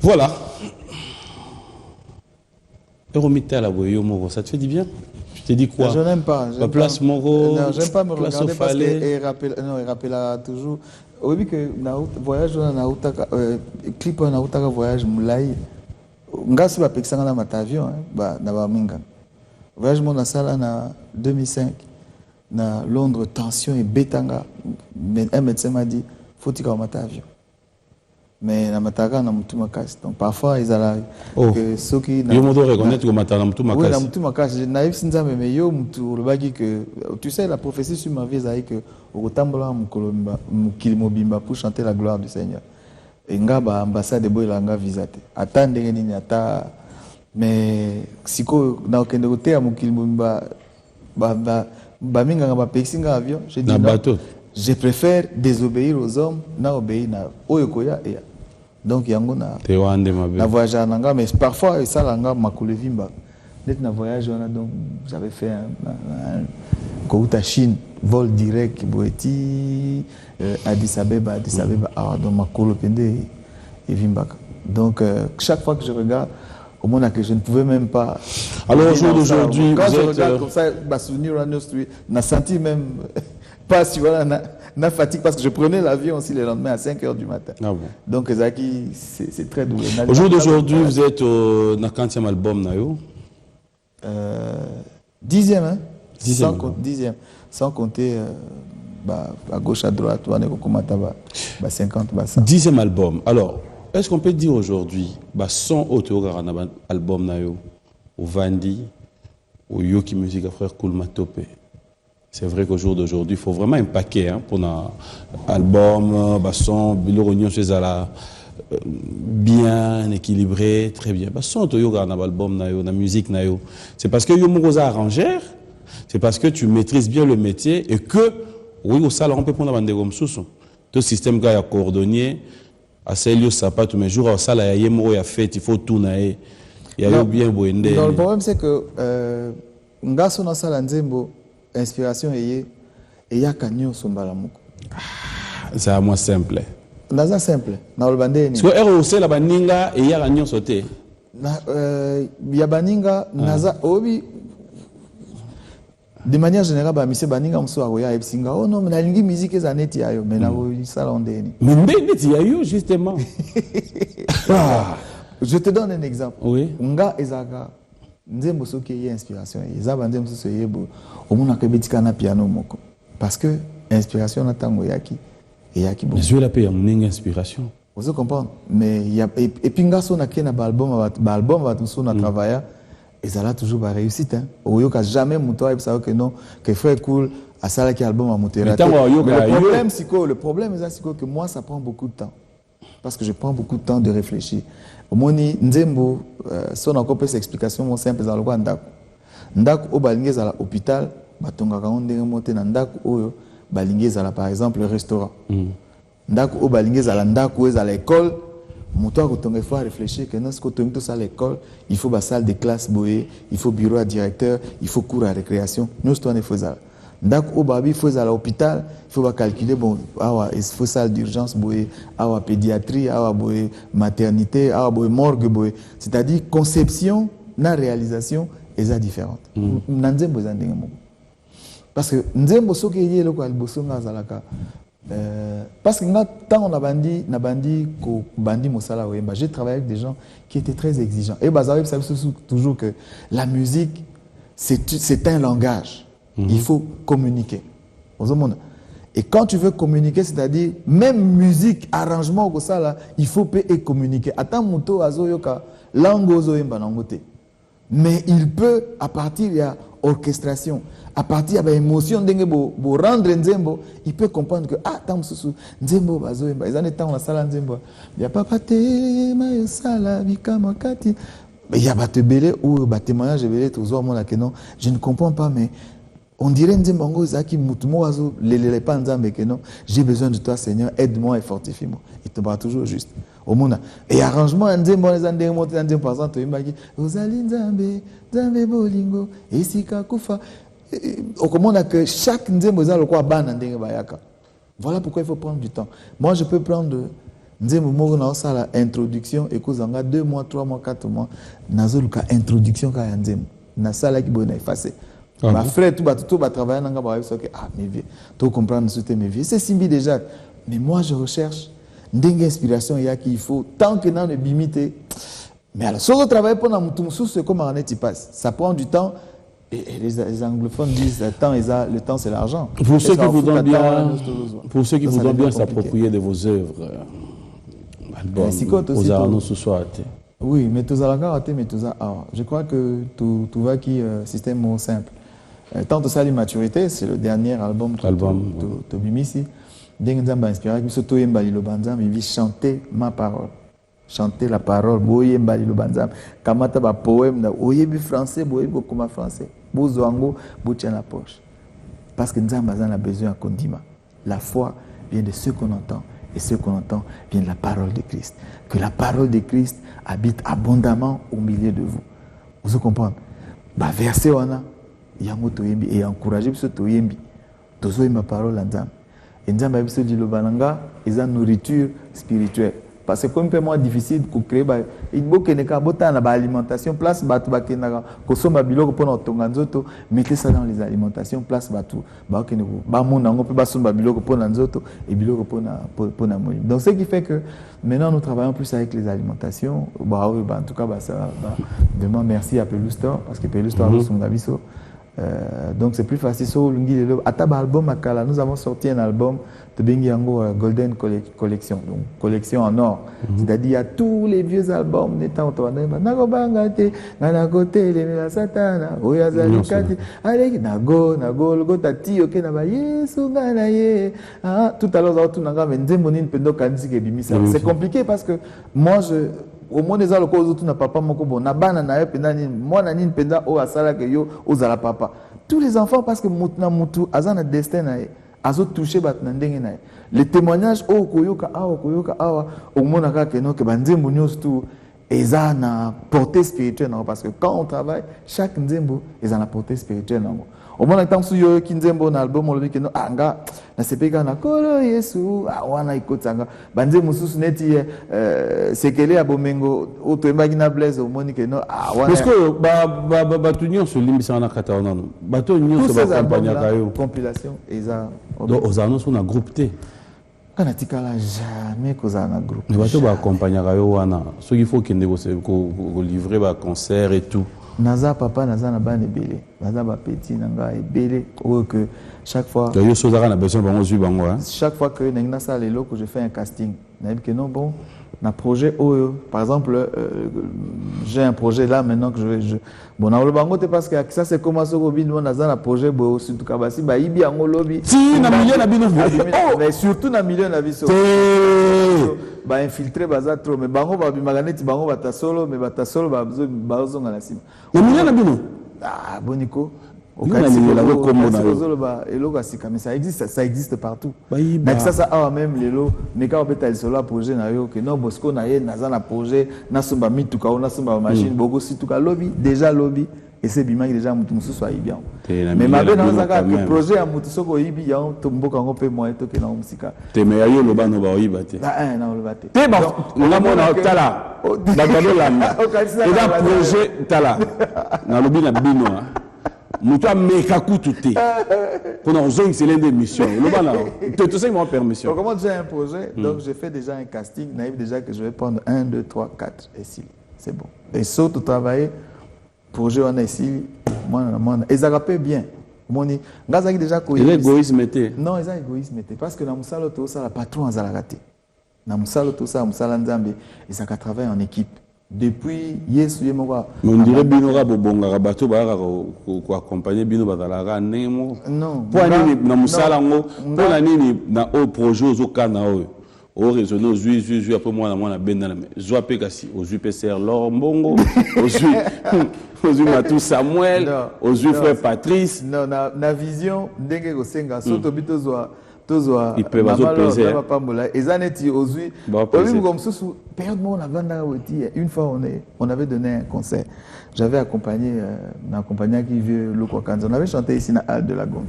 Voilà. Eromita la boyo moro, ça te fait du bien? Tu t'es dit quoi?
Je n'aime pas.
La place moro.
Non, j'aime pas me
place
regarder
au
parce
Falais.
il rappelle toujours. Oui, que voyage na Nautaka, clip na Nautaka voyage Moulay. Ngasi ba pexanga na matavion, ba na ba minga. Voyage mon na sala na 2005 na Londres, tension et betanga. Un médecin m'a dit faut tirer au matavion. Mais na mataka na mutu makasi. Donc parfois ils allaient que ceux qui
Yo modo reconnaître que mataka na mutu makasi.
Oui, na mutu makasi. Je n'avais pas dit mais yo mutu le bagi que tu sais la prophétie sur ma vie c'est que au tambola mukolomba mukilmobimba pour chanter la gloire du Seigneur. Et ngaba ambassade de boy langa visate. Attendre nini ata mais siko na okende kote ya mukilmobimba ba minga ngaba pexinga avion. Je dis non. Je préfère désobéir aux hommes na obéir na oyokoya et donc yango na voyage nanga mais parfois ça langa makolevimba net na voyage on a donc j'avais fait un Kouta Chine vol direct boeti Addis Abeba donc makolo pende et vimbaka donc chaque fois que je regarde au moins que je ne pouvais même pas.
Alors au jour d'aujourd'hui
quand je regarde comme ça ma souvenir on a senti même pas si voilà na fatigue parce que je prenais l'avion aussi le lendemain à 5h du matin.
Ah bon.
Donc Zaki c'est très douloureux.
Au jour d'aujourd'hui vous êtes au 40e album nayo.
10e hein.
10e.
Sans compter à gauche à droite on est comme 50 100.
10e album. Alors est-ce qu'on peut dire aujourd'hui son autogarana album nayo au Vandi au Yoki Music frère Cool Matope. C'est vrai qu'au jour d'aujourd'hui, il faut vraiment un paquet pour un album, son, Bilorognon chez Zala, bien équilibré, très bien. Son, tu as un album, la musique, c'est parce que tu as arrangeur, c'est parce que tu maîtrises bien le métier et que, oui, au salon, on peut prendre un bandé sous. Tout système qui est coordonné, à Célio Sapa, tous mes jours, au salon, il y a fait, il faut tout naïe. Il y a bien beau.
Le problème, c'est que, Ngasso na sala nzembo, inspiration et ya kanyo sombalamuko.
C'est à moi simple.
Naza simple. Na olbande ni.
Parce que ROC la baninga et ya kanyo sauté.
Na ya baninga naza obi de manière générale ba mise baninga mso akoya epsinga. Oh non, mais na lingi musique ezaneti ayo, mais na sala ondeni.
Mais ndeti ayo justement.
Je te donne un exemple.
Oui.
Nga ezaka nzembo soki ye inspiration ezaba nzembo so yebo omuna kebetika na piano moko parce que inspiration na tango yaki bon.
Je la paye mon inspiration.
Vous comprenez mais il y a et puis ngaso na kena ba album va tout na travailler et ça là toujours ba réussite hein oyoka jamais muto et ça que non que frère cool à ça là qui album à monter le problème c'est que moi ça prend beaucoup de temps parce que je prends beaucoup de temps de réfléchir. Au moni nzembo son encore plus explication mon simple za lokwa ndako o balingeza à l'hôpital batonga ka ndenge monte na ndako oyo balingeza la par exemple le restaurant ndako o balingeza la ndako à l'école moto a kotonga faut réfléchir que non ce que tout ça à l'école il faut ba salle de classe boye il faut bureau à directeur il faut cours à récréation nous toi ne faisons ndako o babi faut à l'hôpital il faut calculer bon il faut salle d'urgence boye pédiatrie boye maternité boye morgue boye c'est-à-dire conception na réalisation est différente nzembo za ndenge moko parce que nzembo soki yelo ko alboso ngazalaka parce que tant on a bandi mosala oyemba j'ai travaillé avec des gens qui étaient très exigeants et bazawi savent toujours que la musique c'est un langage. Il faut communiquer. Et quand tu veux communiquer, c'est-à-dire même musique, arrangement, il faut communiquer. Attends, muto azoyoka langue ozoyemba nangote. Mais il peut, à partir de l'orchestration, à partir de l'émotion, pour rendre nzembo, il peut comprendre que tant nzembo bazoyemba. Ils en étant la salle nzembo. Il y a pas paté ma sala bikamakati. Il y a pas de belé ou témoignage de belé tous que non, je ne comprends pas mais on dirait nzembango zaki mutumo wazo lelele pa nzambe que non, j'ai besoin de toi Seigneur, aide-moi et fortifie-moi. Il te parle toujours juste. Au monde et arrangement nzembo les ande monter nzembo par exemple imbaki ozali nzambe bolingo esika kufa au commande que chaque nzembo za lokwa bana ndenge bayaka. Voilà pourquoi il faut prendre du temps. Moi je peux prendre nzembo moko na osala introduction ekozanga 2 mois 3 mois 4 mois nazoluka introduction ka ya nzembo na sala ki boye na effacer ma frère tout ba travailler nanga ba so que ah mais vieux tout comprendre ce mes vieux c'est simbi déjà mais moi je recherche ndenge inspiration ya qu'il faut tant que dans le bimité mais alors si on travaille pour na mutu mususu c'est comme en est passe ça prend du temps. Et les anglophones disent le temps c'est l'argent.
Pour ceux qui voudront bien s'approprier de vos œuvres, aux Arnaud ce soir.
Oui, mais tous à la mais tous à je crois que tout va qui système simple. Tant que ça la maturité, c'est le dernier album de Bimisi. Denga m'a inspiré que surtout Mbali lo banza mais chanter ma parole. Chanter la parole, boye mbali lo banza. Kamata ba poème na oyebi français, boye comme français. Bozoango, boutien la poche. Parce que Nzamba a besoin de condiment. La foi vient de ce qu'on entend. Et ce qu'on entend vient de la parole de Christ. Que la parole de Christ habite abondamment au milieu de vous. Vous comprenez? Bah, verset wana, yango toyembi et encourager biso toyembi. Tozoyi ma parole Nzamba. Et Nzamba biso di lo bananga, ils ont nourriture spirituelle. Parce que comme c'est moins difficile de créer, il faut que l'alimentation place batu bakena kosomba biloko pona tonga nzoto, mettez ça dans les alimentations place batu bakena ba mona ngo pe basomba biloko pona nzoto et biloko pona moyi. Donc ce qui fait que maintenant nous travaillons plus avec les alimentations. En tout cas ça vraiment merci à Pelou Store parce que Pelou Store songa biso. Donc c'est plus facile sur l'ungile ataba album akala nous avons sorti un album de Bengi Yango Golden Collection, donc collection en or. C'est-à-dire il y a tous les vieux albums n'étant autour nago bangate na côté les satana oyazali kati allez nago logo tati ok na ba yesu ngana ye tout à l'heure tout nanga nzembo nini pendo kanisi ke bimisa. C'est compliqué parce que moi au moins les aloko autres na papa moko bon na bana na yo penda nini moi na nini penda o asala ke yo ozala papa tous les enfants parce que mutna mutu azana destin na azo toucher bat na ndenge na les témoignages o koyoka awa au mona ka ke no ke banzembo nyos tout eza na portée spirituelle non parce que quand on travaille chaque nzembo eza na portée spirituelle non au moins tant su yo kinzembo na album on ke no anga na sepeka na kolo yesu wana ikotanga banze mususu neti sekele abomengo otoembaki na blaze au moni ke no wana
parce que ba tunyo so limbisa na kata ona ba tunyo so ba compagnie kayo
compilation eza
donc aux annonces on a groupe T
kana tikala jamais koza na groupe
mais ba compagnie kayo wana ce qu'il faut qu'il ko livrer ba concert et tout.
Naza papa naza na bane belé naza ba petit nanga belé ou que chaque fois chaque fois que nanga ça les locaux je fais un casting naïb que non bon na projet par exemple j'ai un projet là maintenant que je bon na le bango te parce que ça c'est comment ça ko bin naza na projet bo surtout kabasi ba ibi ango lobby
si na milieu na bino
mais surtout na milieu na biso ba infiltrer baza trop mais bango ba bimaganeti bango bata solo mais bata solo ba zonga na sima
na milieu na bino
boniko
mais
ça existe partout. Mais ça même les lots, mais quand on peut aller sur le projet, que non, Bosco n'a un projet, n'a pas mis tout cas, n'a pas machine, beaucoup si tout cas lobby, déjà lobby, et c'est bien déjà moutou soit bien. Mais ma belle dans un projet à moutou soko ibi, il y a un tombeau quand on peut moins tout que dans musique.
T'es meilleur le ban au baoibate.
Ah non le baté.
T'es bon, on a mon tala. Bagado landa. Et dans projet tala. Na lobby na bino. Moutou meka kututé. Pour nos zones c'est l'une missions. Le ban là. Tout ça ils m'ont permission.
Comment j'ai un projet, donc j'ai fait déjà un casting, naïf déjà que je vais prendre 1 2 3 4 et si c'est bon. Et surtout travailler projet on est ici moi et ça rappelle bien moni ngazaki déjà ko
égoïsme était
non ils ont égoïsme était parce que dans musalo to ça la patron azala raté na musalo to ça musala nzambe et ça ka travaille en équipe depuis yesu yemoko
on dirait binora bobonga bato ba ko accompagner bino bazala nemo
non
pour nini na musala ngo pour la nini na au projet ozokana oyo au raisonner aux juifs après moi na benda mais zo apekasi aux juifs PCR Lombongo aux juifs Matou Samuel aux juifs frère Patrice
non na vision ndenge ko senga soto bitozo tozo
il peut bazo peser
papa mbola ezaneti aux juifs oui comme sous période moi on a vanda une fois on avait donné un concert j'avais accompagné qui vieux Loko Kanza on avait chanté ici na Halle de la Gombe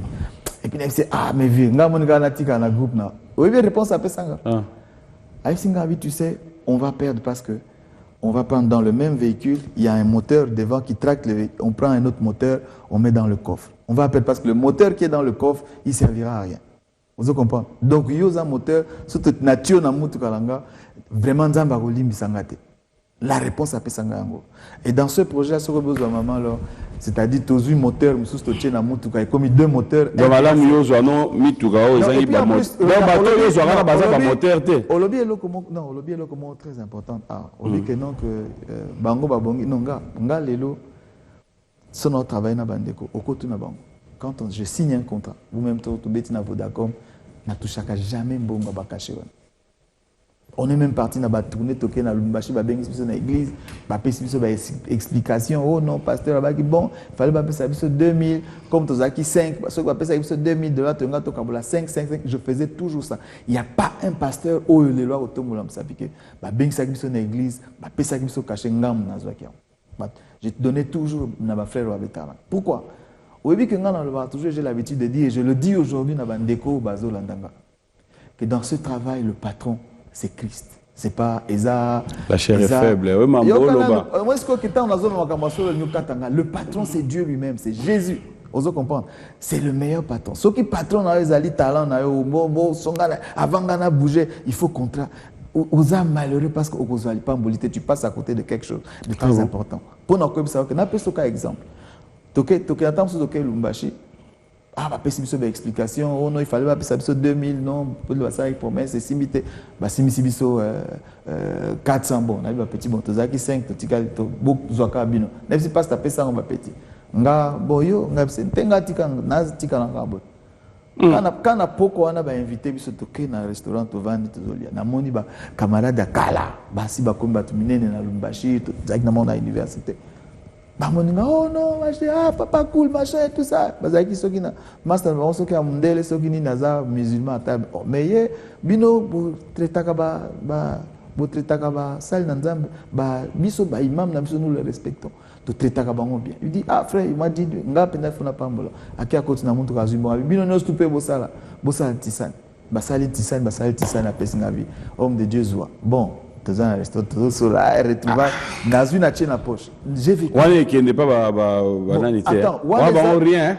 et puis il dit mais vieux nga mon gars na tika na groupe na oui bien réponse à pesanga Avec Singavi, tu sais, on va perdre parce que on va prendre dans le même véhicule, il y a un moteur devant qui tracte le véhicule. On prend un autre moteur, on met dans le coffre. On va perdre parce que le moteur qui est dans le coffre, il ne servira à rien. Vous comprenez? Donc, il y a un moteur, surtout nature na mutu kalanga, vraiment nzamba kolimbi sangate. La réponse à Pesangango. Et dans ce projet, ce que besoin maman là, c'est-à-dire tous les moteurs, sous stocké na mutu kai comme deux moteurs.
Donc là, mieux zo non mituka o zangi ba moteur. Donc bateau yo zo na baza ba moteur te.
Olobi elo comment non, olobi elo comment très important. Ah, olobi que non que bango ba bongi non nga lelo son notre travail na bandeko okotu na bango. Quand je signe un contrat, vous-même tout beti na Vodacom, na touchaka jamais mbongo ba caché. On est même parti dans la tournée, toqué dans Lumbashi, dans l'église, dans explication. Oh non, pasteur, bon, il fallait pas payer 2000, comme tu as 5, parce que tu as payé $2000, tu as 5. Je faisais toujours ça. Il n'y a pas un pasteur où les lois au tombe, ça pique. Ben ça dans l'église, ben ça qui caché ngam na zoakia. Je te donnais toujours na ma frère Wabetara. Pourquoi? Au début que toujours j'ai l'habitude de dire, et je le dis aujourd'hui dans Bandeko Bazo Landanga, que dans ce travail le patron c'est Christ. C'est pas Esa.
La chair est faible. Oui,
le patron, c'est Dieu lui-même, c'est Jésus. Vous comprenez? C'est le meilleur patron. Ceux qui patron ont talent, avant de bouger, il faut contrat. Vous êtes malheureux parce que vous n'allez pas en tu passes à côté de quelque chose de très important. Pour nous savoir que n'a pas ce exemple. Toké attends sur Toké Lumbashi. Ah, bah, c'est une explication. Oh non, il fallait pas payer 2000, non, pour le passage, promesse, c'est simité. Bah, c'est 400 bon. On a eu un petit bon, tu as 5, tu as beaucoup de cabines. Même si pas ta paye ça, on va petit. Nga, bon, yo, nga, c'est tenga tika, naz tika na kabot. Quand on a beaucoup, on a invité, biso toké dans un restaurant, tu vas vendre, tu zolia. Na moni, bah, camarade à Kala, bah, si bah, comme bah, tu mines na Lumbashi, tu as dans mon université. Bah mon oh non machin ah papa cool machin et tout ça bazaki soki na master ba soki a mundele soki ni naza musulman ta mais bino bo tretaka bo tretaka ba sal na nzambe ba biso ba imam na biso nous le respectons to tretaka bango bien il dit ah frère il m'a dit nga penda fona pambola akia koti na muntu ka zimbo bino no stupe bo sala tisane ba sali tisane a pesinga vie homme de Dieu zoa bon dans un restaurant sur la retrouvaille dans une chaîne poche j'ai vécu
ouais qui n'est pas banalité
attends
ouais rien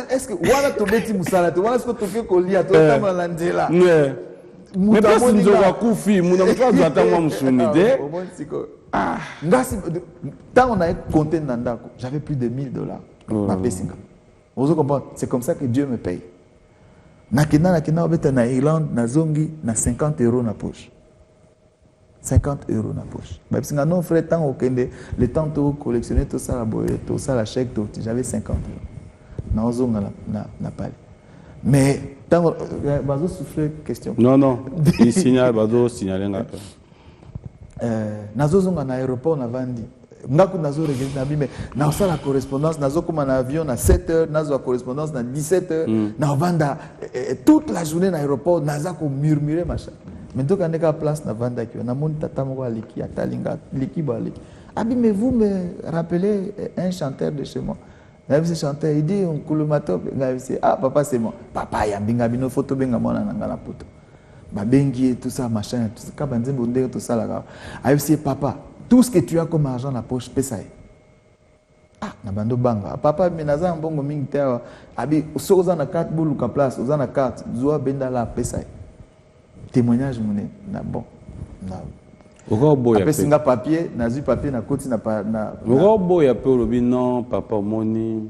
est-ce que voilà to beti musala to voilà ce que tu fais colia to tama landela
mais parce que nous avons koufi mon emploi doit attendre mon sunité
ah ngasi tant on a compté nandako j'avais plus de $1000 ma pesinga vous comprenez c'est comme ça que Dieu me paye nakina obeta na Irlande na zongi na 50 € na poche 50 € na poche. Parce que non, frère, tant le temps de collectionner tout ça, tout ça, la chèque, j'avais 50 €. Na pas. Mais, tant que Bazo souffle, question.
Non. Il signale, Bazo signale.
Nazo zonga na aéroport, na vandi. Ngaku nazo regretter na mais na ça la correspondance, nazo comme un avion na 7 h, nazo la correspondance na 17 h, na vanda toute la journée na aéroport, naza ko murmurer machin. Mais donc, on est à place na vanda qui on a mon tata mo aliki atalinga liki bali. Abi mais vous me rappelez un chanteur de chez moi. Là ce chanteur il dit on kulumato ah papa c'est moi. Papa ya binga bino photo benga mona na ngala poto. Ba bengi tout ça machin tout ça kabanze bonde tout ça là. Abi c'est papa tout ce que tu as comme argent dans la poche paie ça. Ah na bando banga. Papa menaza mbongo mingi tawa. Abi so za na carte bulu ka place, za na carte zoa benda la paie ça. Témoignage mon na bon na après singa papier na zu papier na koti na
boya pe lobi non papa moni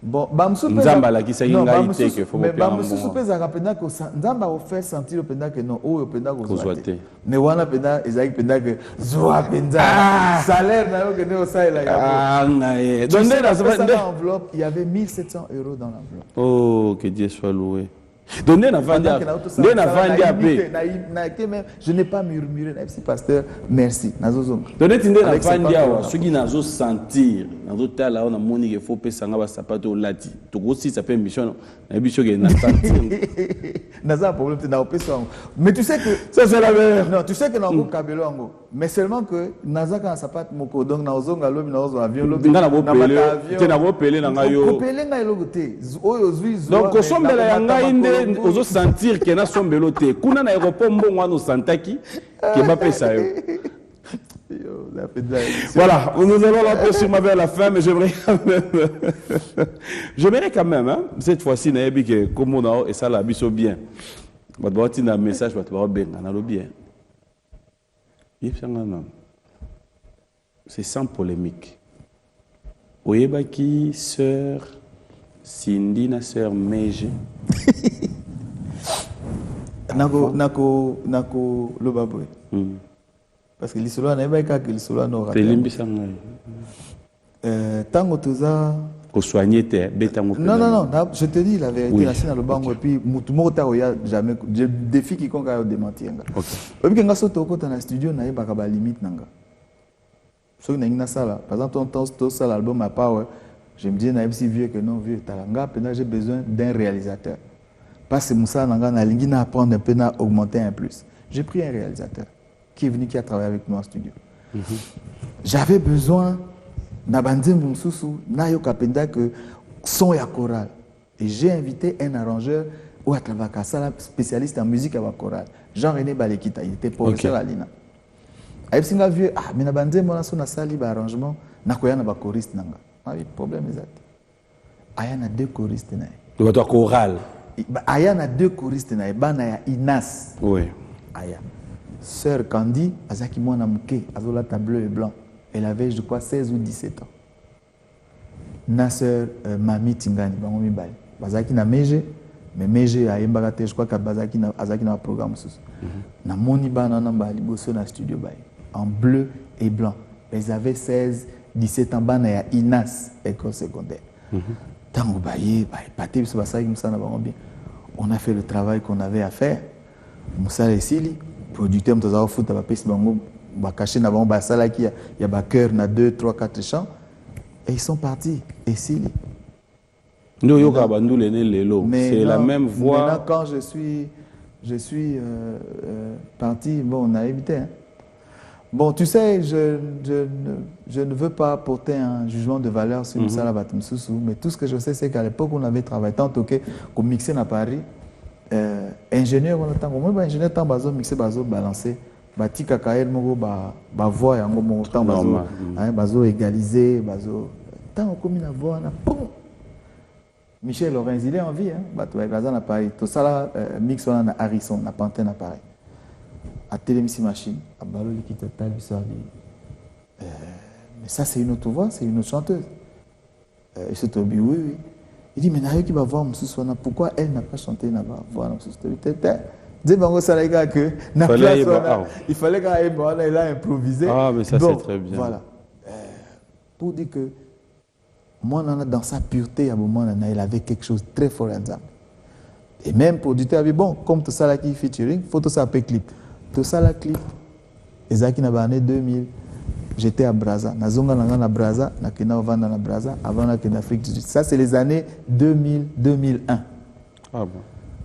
bon bamsu
nzamba la kisa kinga ite que faut
mais bamsu supeza kapenda ko nzamba o faire sentir penda que non o penda ko zoate mais wana penda ezaki penda que zoa penda salaire na yo que ne o ça là
ah nae donner
dans enveloppe il y avait 1700 € dans l'enveloppe.
Oh que Dieu soit loué. Donc,
je n'ai pas murmuré, merci pasteur, merci.
Nazo sentir, nazo tala on a moni que faut pesa ngaba sapato lati. To aussi ça fait mission na biso que na sentir.
Naza problème c'est na pesa. Mais tu sais que
ça c'est la meilleure.
Non, tu sais que na ko kabelo ngo. Mais seulement que naza ka sapato moko donc na ozonga lobi na ozo avion lobi.
Na bo pele na ngayo.
Ko pele ngai logote. Oyo zui zo.
Donc ko sombela ya ngai nde te ozo sentir que na sombelo te kuna na aéroport mbongo wana santaki ke ba pesa yo. Voilà, nous allons l'approcher vers la fin, mais j'aimerais quand même, hein, cette fois-ci, que comme on a et ça la biso bien. On va avoir un message, on va bien, on a bien. C'est sans polémique. Oyebaki, sœur Cindy, na sœur Meje.
Nako Lobaboy. Parce que l'isolo n'a pas que l'isolo n'a pas. Tango toza.
Ko soigner te betango.
Non, je te dis la vérité. La scène à le bango et puis mutumo taoya jamais. Je défie quiconque à démentir. Ok. Et puis quand soto ko dans le studio na yeba ka ba limite nanga. So na ngina sala. Par exemple ton temps to sala album à part. Je me dis na si vieux que non vieux. Talanga pendant j'ai besoin d'un réalisateur. Parce que Moussa nanga na lingi na apprendre un peu na augmenter un plus. J'ai pris un réalisateur qui est venu, qui a travaillé avec nous en studio. J'avais besoin d'Abandé Moussousou, Nayo Kapenda, que son et à chorale. Et j'ai invité un arrangeur ou à travers Kassala, spécialiste en musique à la chorale. Jean-René Balekita, il était professeur à l'INA. Aïe Singa vieux, mais Nabandé Monasso na sali ba arrangement, Nakoya na ba choriste nanga. Ah oui, problème exact. Aya na deux choristes na.
Tu vas chorale.
Aya na deux choristes na, bana ya Inas.
Oui.
Aya. Sœur Candy, Azaki Mwana Mouké, Azola bleu et blanc. Elle avait, je crois, 16 ou 17 ans. Na sœur Mami Tingani, Bangomi Bali. Bazaki na Meje, mais Meje a Yembagate, je crois que Bazaki na un programme. Na Moni Bana Nambali, Bosso na studio Bali. En bleu et blanc. Ils avaient 16, 17 ans, Bana ya Inas, école secondaire. Tango Baye, Paté, Basaki Moussa na Bangomi. On a fait le travail qu'on avait à faire. Moussa et Sili. Producteur mtoza foot ba pesi bango ba caché na bango ba sala qui y a ba cœur na 2 3 4 chants et ils sont partis et si
nous yoka bandule ne lelo c'est la même voix.
Maintenant quand je suis parti, bon on a évité hein. Bon tu sais je ne veux pas porter un jugement de valeur sur Moussa Batumsusu, mais tout ce que je sais c'est qu'à l'époque on avait travaillé tant que qu'on mixait à Paris. Ingénieur on attend moi ingénieur tant bazo mixer bazo balancer batika kael moko ba voix yango mon temps bazo bazo égaliser bazo tant comme la voix na Michel Lorenz il est en vie hein bato ba na Paris tout ça là mix on na Harrison na Pantene à Paris à Télémisi machine à balo likita tal ça mais ça c'est une autre voix, c'est une autre chanteuse et c'est Tobi oui. Il dit, mais Nayo qui va voir Moussouana, pourquoi elle n'a pas chanté, n'a pas voir Moussouana? Dis Bango Salega que il fallait qu'elle a improvisé.
Ah, mais ça c'est très bien.
Voilà. Pour dire que moi, dans sa pureté, à un moment, il avait quelque chose de très fort à dire. Et même producteur avait bon, comme tout ça là qui featuring, faut tout ça après clip. Tout ça là clip. Et ça qui n'a pas année 2000. J'étais à Brazza, Nazonga na Brazza, na Kena Ovanda na Brazza, avant la Kena Afrique du Sud. Ça c'est les années 2000-2001. Ah
bon.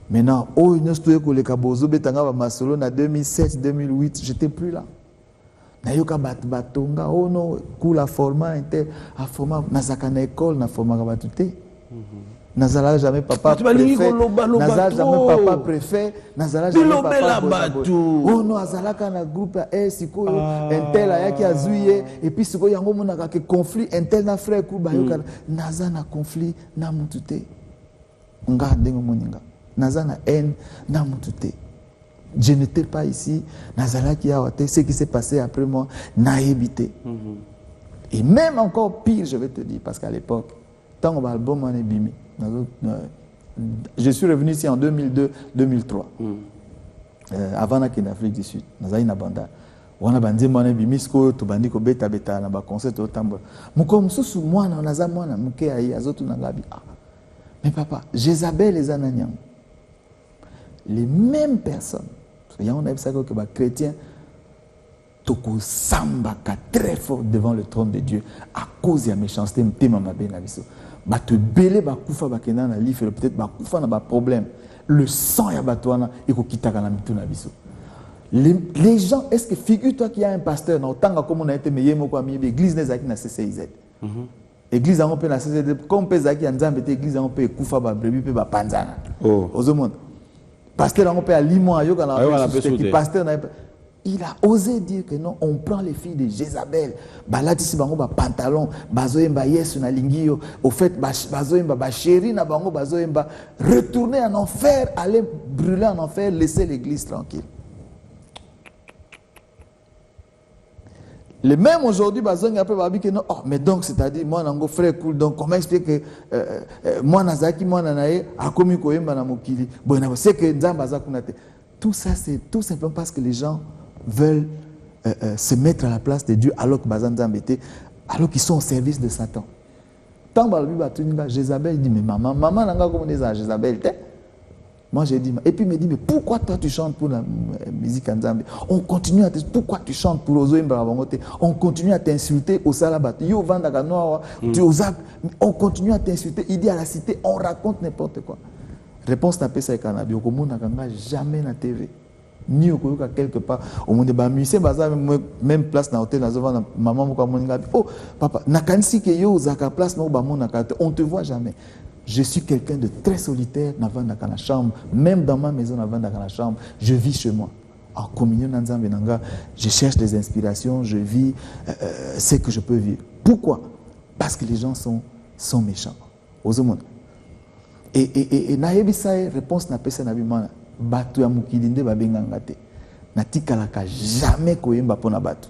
Maintenant, oh une histoire que les Kabozo betanga ba masolo na 2007-2008, j'étais plus là. Na yoka batonga, oh non, kula format inter, a format na zakana école na format ka batute. Nazala jamais papa préfet. Nazala jamais papa préfet. Nazala jamais papa. Oh non, Azala quand na groupe a siko intel a qui a zouye et puis siko yango mona ka conflit intel na frère ku ba yoka Nazala na conflit na mutute. Nga dengo moninga. Nazala na haine na mutute. Je n'étais pas ici. Nazala qui a été ce qui s'est passé après moi n'a évité. Et même encore pire, je vais te dire parce qu'à l'époque, tant qu'on va album on est bimi. Je suis revenu ici en 2002-2003. Avant la Afrique du Sud, nous avons une bande. On a bandé mon bimisko, tout bandit ko beta beta na ba concert au tambour. Moko mususu mwana on aza mwana muke ayi azotu na ngabi. Mais papa, Jézabel les ananyam. Les mêmes personnes. Il y a on a ça que ba chrétien toko samba ka très fort devant le trône de Dieu à cause de la méchanceté mtema mabe na biso. Te belé bakufa bakena na livre peut-être bakufa na ba problème le sang ya batwana iko kitaka na mituna biso les gens est-ce que figure-toi qu'il y a un pasteur na otanga comme on a été meillé moko ami l'église nezaki na CCIZ Église on peut la comme pezaki nzambe te église on peut kufa ba brebi pe ba panzana.
Oh.
Ozomona. Pasteur on peut à Limon ayoka na pasteur na il a osé dire que non, on prend les filles de Jézabel. Balatisi bango ba pantalon, bazoemba yesu na lingio. Au fait bazoemba ba chéri na bango bazoemba retourner en enfer, aller brûler en enfer, laisser l'église tranquille. Les mêmes aujourd'hui, bazonga après babi que non. Oh, mais donc c'est-à-dire moi nango frère cool. Donc comment expliquer que moi nazaki moi nanae akomi koyemba na mokili. Bon, c'est que nzamba zakunate. Tout ça c'est tout simplement parce que les gens veulent se mettre à la place de Dieu alors que alors qu'ils sont au service de Satan. Tant que Jézabel dit mais maman nanga comme on Jézabel. Moi j'ai dit et puis il me dit mais pourquoi toi tu chantes pour la musique nzambe? On continue à pourquoi tu chantes pour Ozo Mbabangote? On continue à t'insulter au Salabat. Yo vandaka noa tu osab on continue à t'insulter. Il dit à la cité on raconte n'importe quoi. Réponse n'a pas ça canabi au komona kanga jamais na TV. Ni au quelque part au monde ba musée baza même place na hôtel na zova maman mo moninga oh papa nakanisi ke yo zaka place no ba mona kate on te voit jamais. Je suis quelqu'un de très solitaire dans la chambre, même dans ma maison dans la chambre, je vis chez moi. En communion dans Nzambe nanga, je cherche des inspirations, je vis ce que je peux vivre. Pourquoi? Parce que les gens sont méchants. Aux hommes. Et naebi sa réponse na pesa na bimana batu ya mukilinde babenganga te. Na tikalaka jamais koyemba pona batu.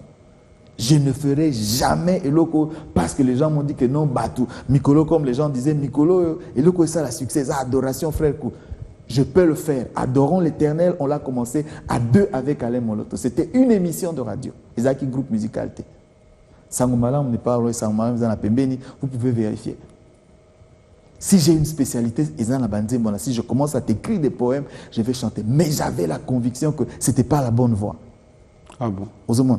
Je ne ferai jamais eloko parce que les gens m'ont dit que non batu Mikolo comme les gens disaient Mikolo eloko ça la succès ça adoration frère. Je peux le faire. Adorons l'Éternel, on l'a commencé à 2 avec Alain Moloto. C'était une émission de radio. Isaki groupe musical T. Sangomala on n'est pas loin Sangomala dans la Pembeni, vous pouvez vérifier. Si j'ai une spécialité, si je commence à t'écrire des poèmes, je vais chanter. Mais j'avais la conviction que ce n'était pas la bonne voie.
Ah bon?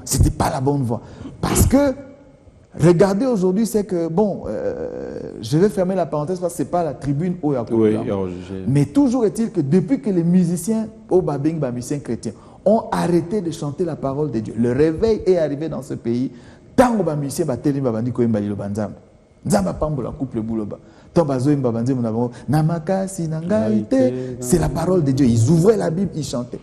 Ce n'était pas la bonne voie. Parce que, regardez aujourd'hui, c'est que, bon, je vais fermer la parenthèse parce que ce n'est pas la tribune au
oui,
mais toujours est-il que depuis que les musiciens, au Babing, musiciens chrétiens, ont arrêté de chanter la parole de Dieu, le réveil est arrivé dans ce pays, tant que les musiciens, c'est la parole de Dieu. Ils ouvraient la Bible, ils chantaient.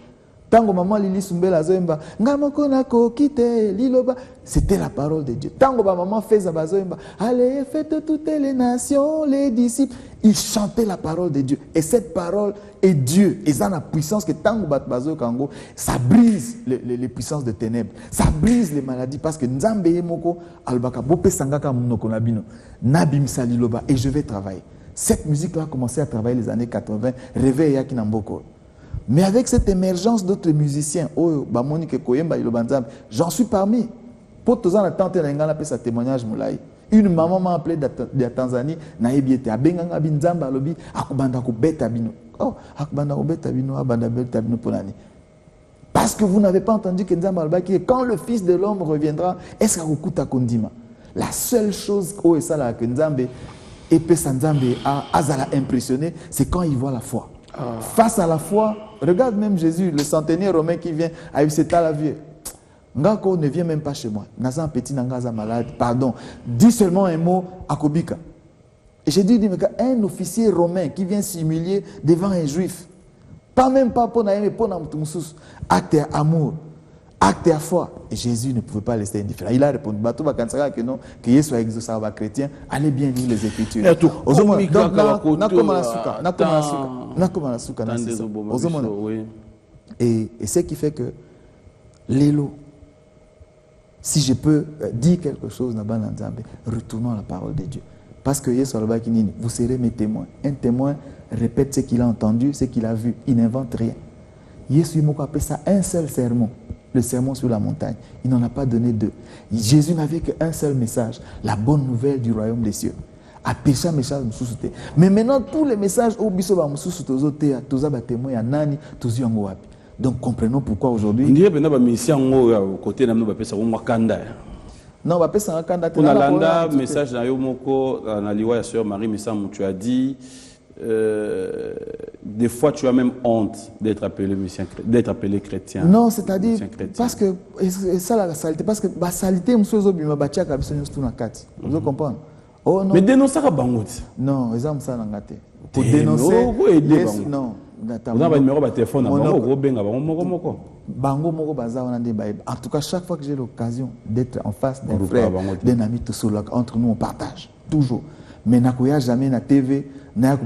Tango maman Lili Sumbela Zoemba, Ngamokona Kokite, Liloba, c'était la parole de Dieu. Tango maman Feza Bazoemba, allez, faites toutes les nations, les disciples. Ils chantaient la parole de Dieu. Et cette parole est Dieu. Et ça a la puissance que Tango Batbazo Kango, ça brise les puissances de ténèbres. Ça brise les maladies. Parce que Nzambe Moko, Albaka, Bope Sangaka Munoko Nabino, Nabim Saliloba. Et je vais travailler. Cette musique-là a commencé à travailler les années 80, Réveil Yaki Namboko. Mais avec cette émergence d'autres musiciens, j'en suis parmi. Pour tous les temps, sa témoignage. Une maman m'a appelé de la Tanzanie, parce que vous n'avez pas entendu que quand le Fils de l'homme reviendra, est-ce que Kondima? La seule chose que Nzambe a impressionné, c'est quand il voit la foi. Face à la foi, regarde même Jésus, le centenier romain qui vient à cet à la vie. Ngako ne vient même pas chez moi. Nazan petit nangaza malade. Pardon. Dis seulement un mot à Kobika. Et j'ai dit, un officier romain qui vient s'humilier devant un juif. Pas même pas pour naïme, pour namtumsus. Acte à amour. Acte à foi. Et Jésus ne pouvait pas laisser indifférent. Il a répondu, Batou Bakansara que non, que Jésus soit exaucé à chrétien. Allez bien lire les Écritures. Et ce qui fait que l'élo, si je peux dire quelque chose, retournons à la parole de Dieu. Parce que Jésus, vous serez mes témoins. Un témoin répète ce qu'il a entendu, ce qu'il a vu. Il n'invente rien. Jésus m'a appelé ça un seul sermon. Le sermon sur la montagne. Il n'en a pas donné 2. Jésus n'avait qu'un seul message, la bonne nouvelle du royaume des cieux. A péché message mais maintenant tous les messages au biso ba mususu tozote toza ba témoin ya nani tozi yango wapi. Donc comprenons pourquoi aujourd'hui.
Ndiye pena ba mission ngo côté na ba pesa ko makanda.
Non ba pesa makanda
te. On a landa message na yo moko na liwa ya sœur Marie Messam tu as dit des fois tu as même honte d'être appelé chrétien.
Non, c'est-à-dire parce que ça la saleté parce que la saleté msozo bima batia ka biso tout na kati. Vous comprenez? Oh non.
Mais dénoncer à Bangout.
Non, les hommes ça n'ont pas. Pour
Dénoncer.
dénoncer. Non.
On a un numéro de téléphone à
Bango moko baza on a des bails. En tout cas, chaque fois que j'ai l'occasion d'être en face d'un frère, d'un ami, tout seul, entre nous on partage toujours. Mais n'a jamais na TV, n'a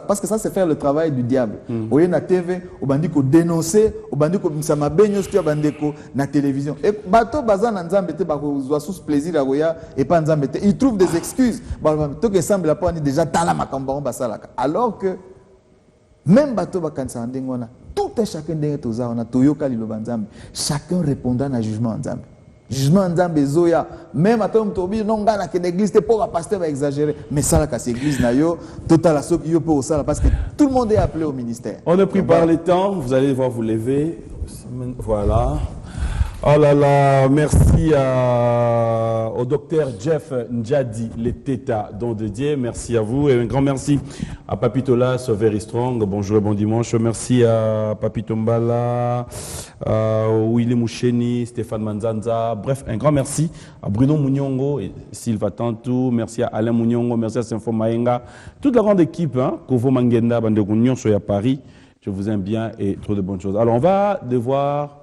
parce que ça c'est faire le travail du diable. Oye na TV, au bandi ko dénoncer, au bandi ko msama benyo skia bandeko na télévision. Et bato baza na nzambe te ba ko zwa sous plaisir à goya et pas nzambe te. Ils trouvent des excuses. Ba to que semble la pas déjà tala makambo basalaka. Alors que même bateau bakansa ndengona tout un chacun d'entre tous on a toyoka liloba nzambe chacun répondant à jugement nzambe jugement nzambe zoya même atom tobi non ngana que l'église te pour pasteur va exagérer mais ça la casse église na yo total la soki yo pour ça parce que tout le monde est appelé au ministère.
On est pris par les temps, vous allez voir vous lever. Voilà. Oh là là, merci au docteur Jeff Ndjadi, les Teta Don de Dieu. Merci à vous et un grand merci à Papitola, Very Strong. Bonjour et bon dimanche. Merci à Papito Mbala, Willy Moucheni, Stéphane Manzanza. Bref, un grand merci à Bruno Mounyongo et Sylvain Tantou. Merci à Alain Mounyongo. Merci à Sinfo Maenga. Toute la grande équipe, hein, Kovo Mangenda, Bandegounion, soyez à Paris. Je vous aime bien et trop de bonnes choses. Alors, on va devoir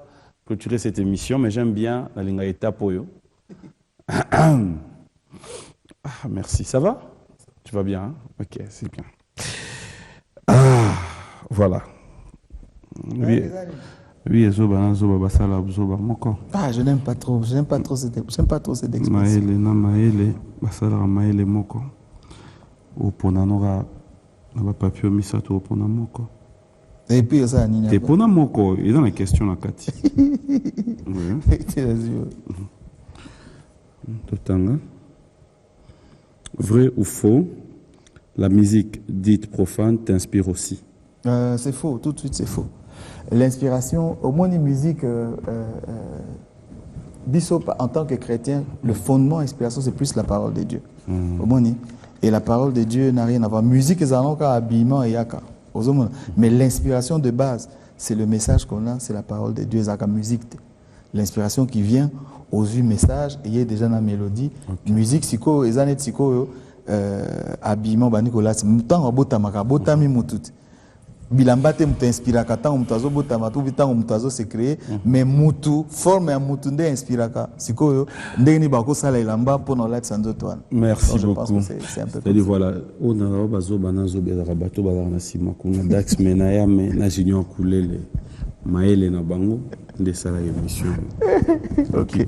clôturer cette émission, mais j'aime bien la linga Poyo. Merci, ça va? Tu vas bien, hein? Ok, c'est bien. Voilà. Oui,
je n'aime pas trop, j'aime pas trop cette expression.
Maele na maele basala maele moko. Opona nora na papio misato opona moko.
Et puis ça nina.
Et pour moko, il y a une question na kati. Vrai ou faux, la musique dite profane t'inspire aussi?
C'est faux, tout de suite c'est faux. L'inspiration, au moins une musique, en tant que chrétien, le fondement d'inspiration c'est plus la parole de Dieu. Au moins, et la parole de Dieu n'a rien à voir. Musique, c'est un habillement et yaka. Mais l'inspiration de base, c'est le message qu'on a, c'est la parole de Dieu, c'est la musique. L'inspiration qui vient aux yeux message, il y a déjà une mélodie. Okay. Musique, siko, ezane siko, habillement, banikola, c'est mutant botamaka, botami mutut. Bilamba te m'inspira kata mutazo botamatu bitango mutazo se créer, mais mutu forme ya mutu nde inspiraka. Siko yo, ndeni bako sala ilamba pour la sanzo toan.
Merci beaucoup.
C'est un peu.
C'est-à-dire voilà, on a bazo banazo bedara bato badara na sima kuna dax menaya me na junior kulele maele na bango de sala émission. OK.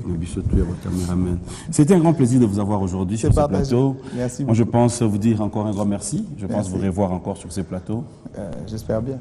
C'était un grand plaisir de vous avoir aujourd'hui sur ce plateau.
Merci beaucoup.
Moi, je pense vous dire encore un grand merci. Je pense vous revoir encore sur ce plateau.
J'espère bien.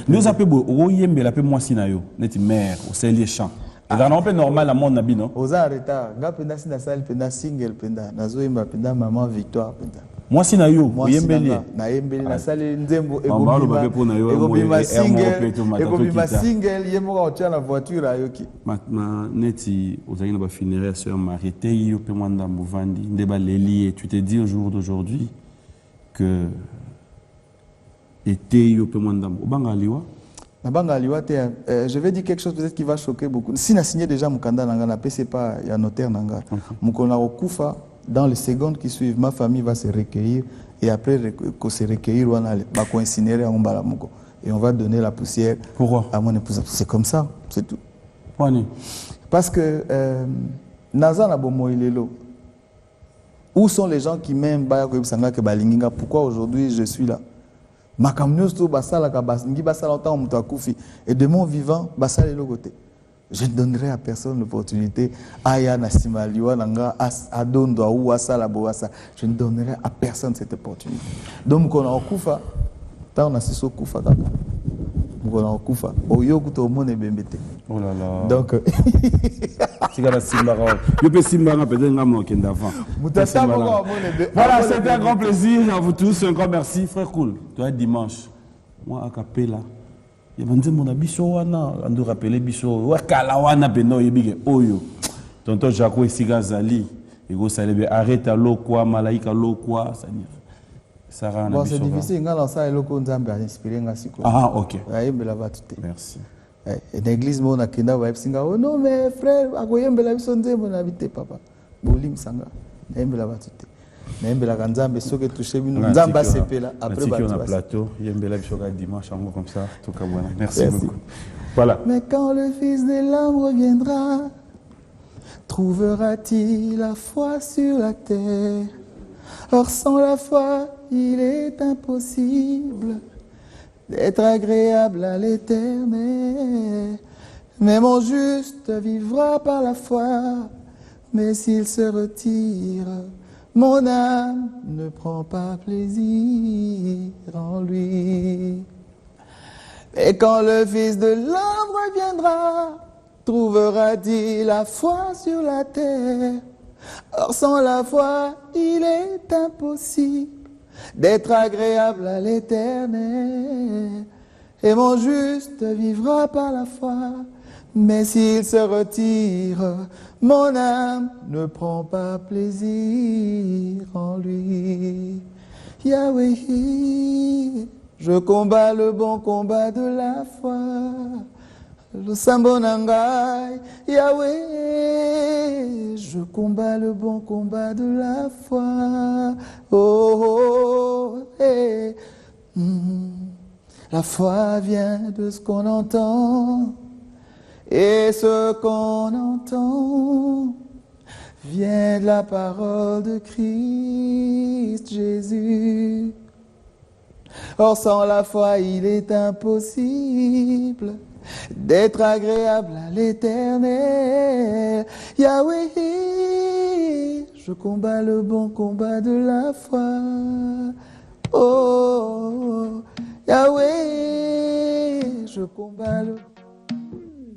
Nous appelons Oyembe la paix moi sinayo, neti mère au sel champ. Et dans un peu normal à mon nabi non.
Aux arrêta, ga penda sina sal penda single penda, nazo imba penda maman victoire penda.
Moi sinayo, Oyembeli.
Na yembeli na sali nzembo ekobima single, ekobima single yemo ka na voiture ayoki.
Maintenant neti ozali na ba funéraire sœur Marie te yo pe mwanda muvandi ndeba leli et tu te dis au jour d'aujourd'hui que
je vais dire quelque chose peut-être qui va choquer beaucoup. Si on a signé déjà Mukanda Nanga, c'est pas il y a notaire Nanga. Mukona Okufa, dans les secondes qui suivent, ma famille va se recueillir et après qu'on se recueillir, on va incinérer à Mbalamuko et on va donner la poussière.
Pourquoi?
À mon épouse. C'est comme ça, c'est tout.
Pourquoi?
Parce que Naza Nabomo Ilelo. Où sont les gens qui m'aiment pourquoi aujourd'hui je suis là? Et de mon vivant, je ne donnerai à personne l'opportunité. Je ne donnerai à personne cette opportunité. Donc, on a Kufa, on a Siso Kufa. On a Kufa. Oh
là là.
Donc,
voilà, c'était un grand plaisir à vous tous, un grand merci, frère cool. Toi, dimanche, moi, à Capella, il y a mon abisso, on doit rappeler bisso, Wakalawana Beno, Yebige, Oyo. Tonton Jacques et Sigazali, il faut saluer, arrête à l'eau, quoi, Malaïka, l'eau, quoi, ça rend
bon, c'est difficile,
ah, ok.
Merci. L'église, on a oh non, mais frère, à quoi y a papa. Bolim Sanga. nayembela bato te nayembelaka nzambe soki touché bino nzambe asepela après
bato on a plateau yembela biso ka dimanche yango comme ça toka bwana merci beaucoup voilà.
Mais quand le fils de l'homme reviendra, trouvera-t-il la foi sur la terre? Or sans la foi il est impossible d'être agréable à l'Éternel. Mais mon juste vivra par la foi, mais s'il se retire, mon âme ne prend pas plaisir en lui. Et quand le Fils de l'homme reviendra, trouvera-t-il la foi sur la terre? Or sans la foi, il est impossible d'être agréable à l'Éternel. Et mon juste vivra par la foi, mais s'il se retire, mon âme ne prend pas plaisir en lui. Yahweh, je combats le bon combat de la foi. Le Sambonangai, Yahweh, je combats le bon combat de la foi. Oh, oh, hey. La foi vient de ce qu'on entend, et ce qu'on entend vient de la parole de Christ Jésus. Or sans la foi il est impossible d'être agréable à l'Éternel. Yahweh, je combats le bon combat de la foi. Oh, Yahweh, je combats le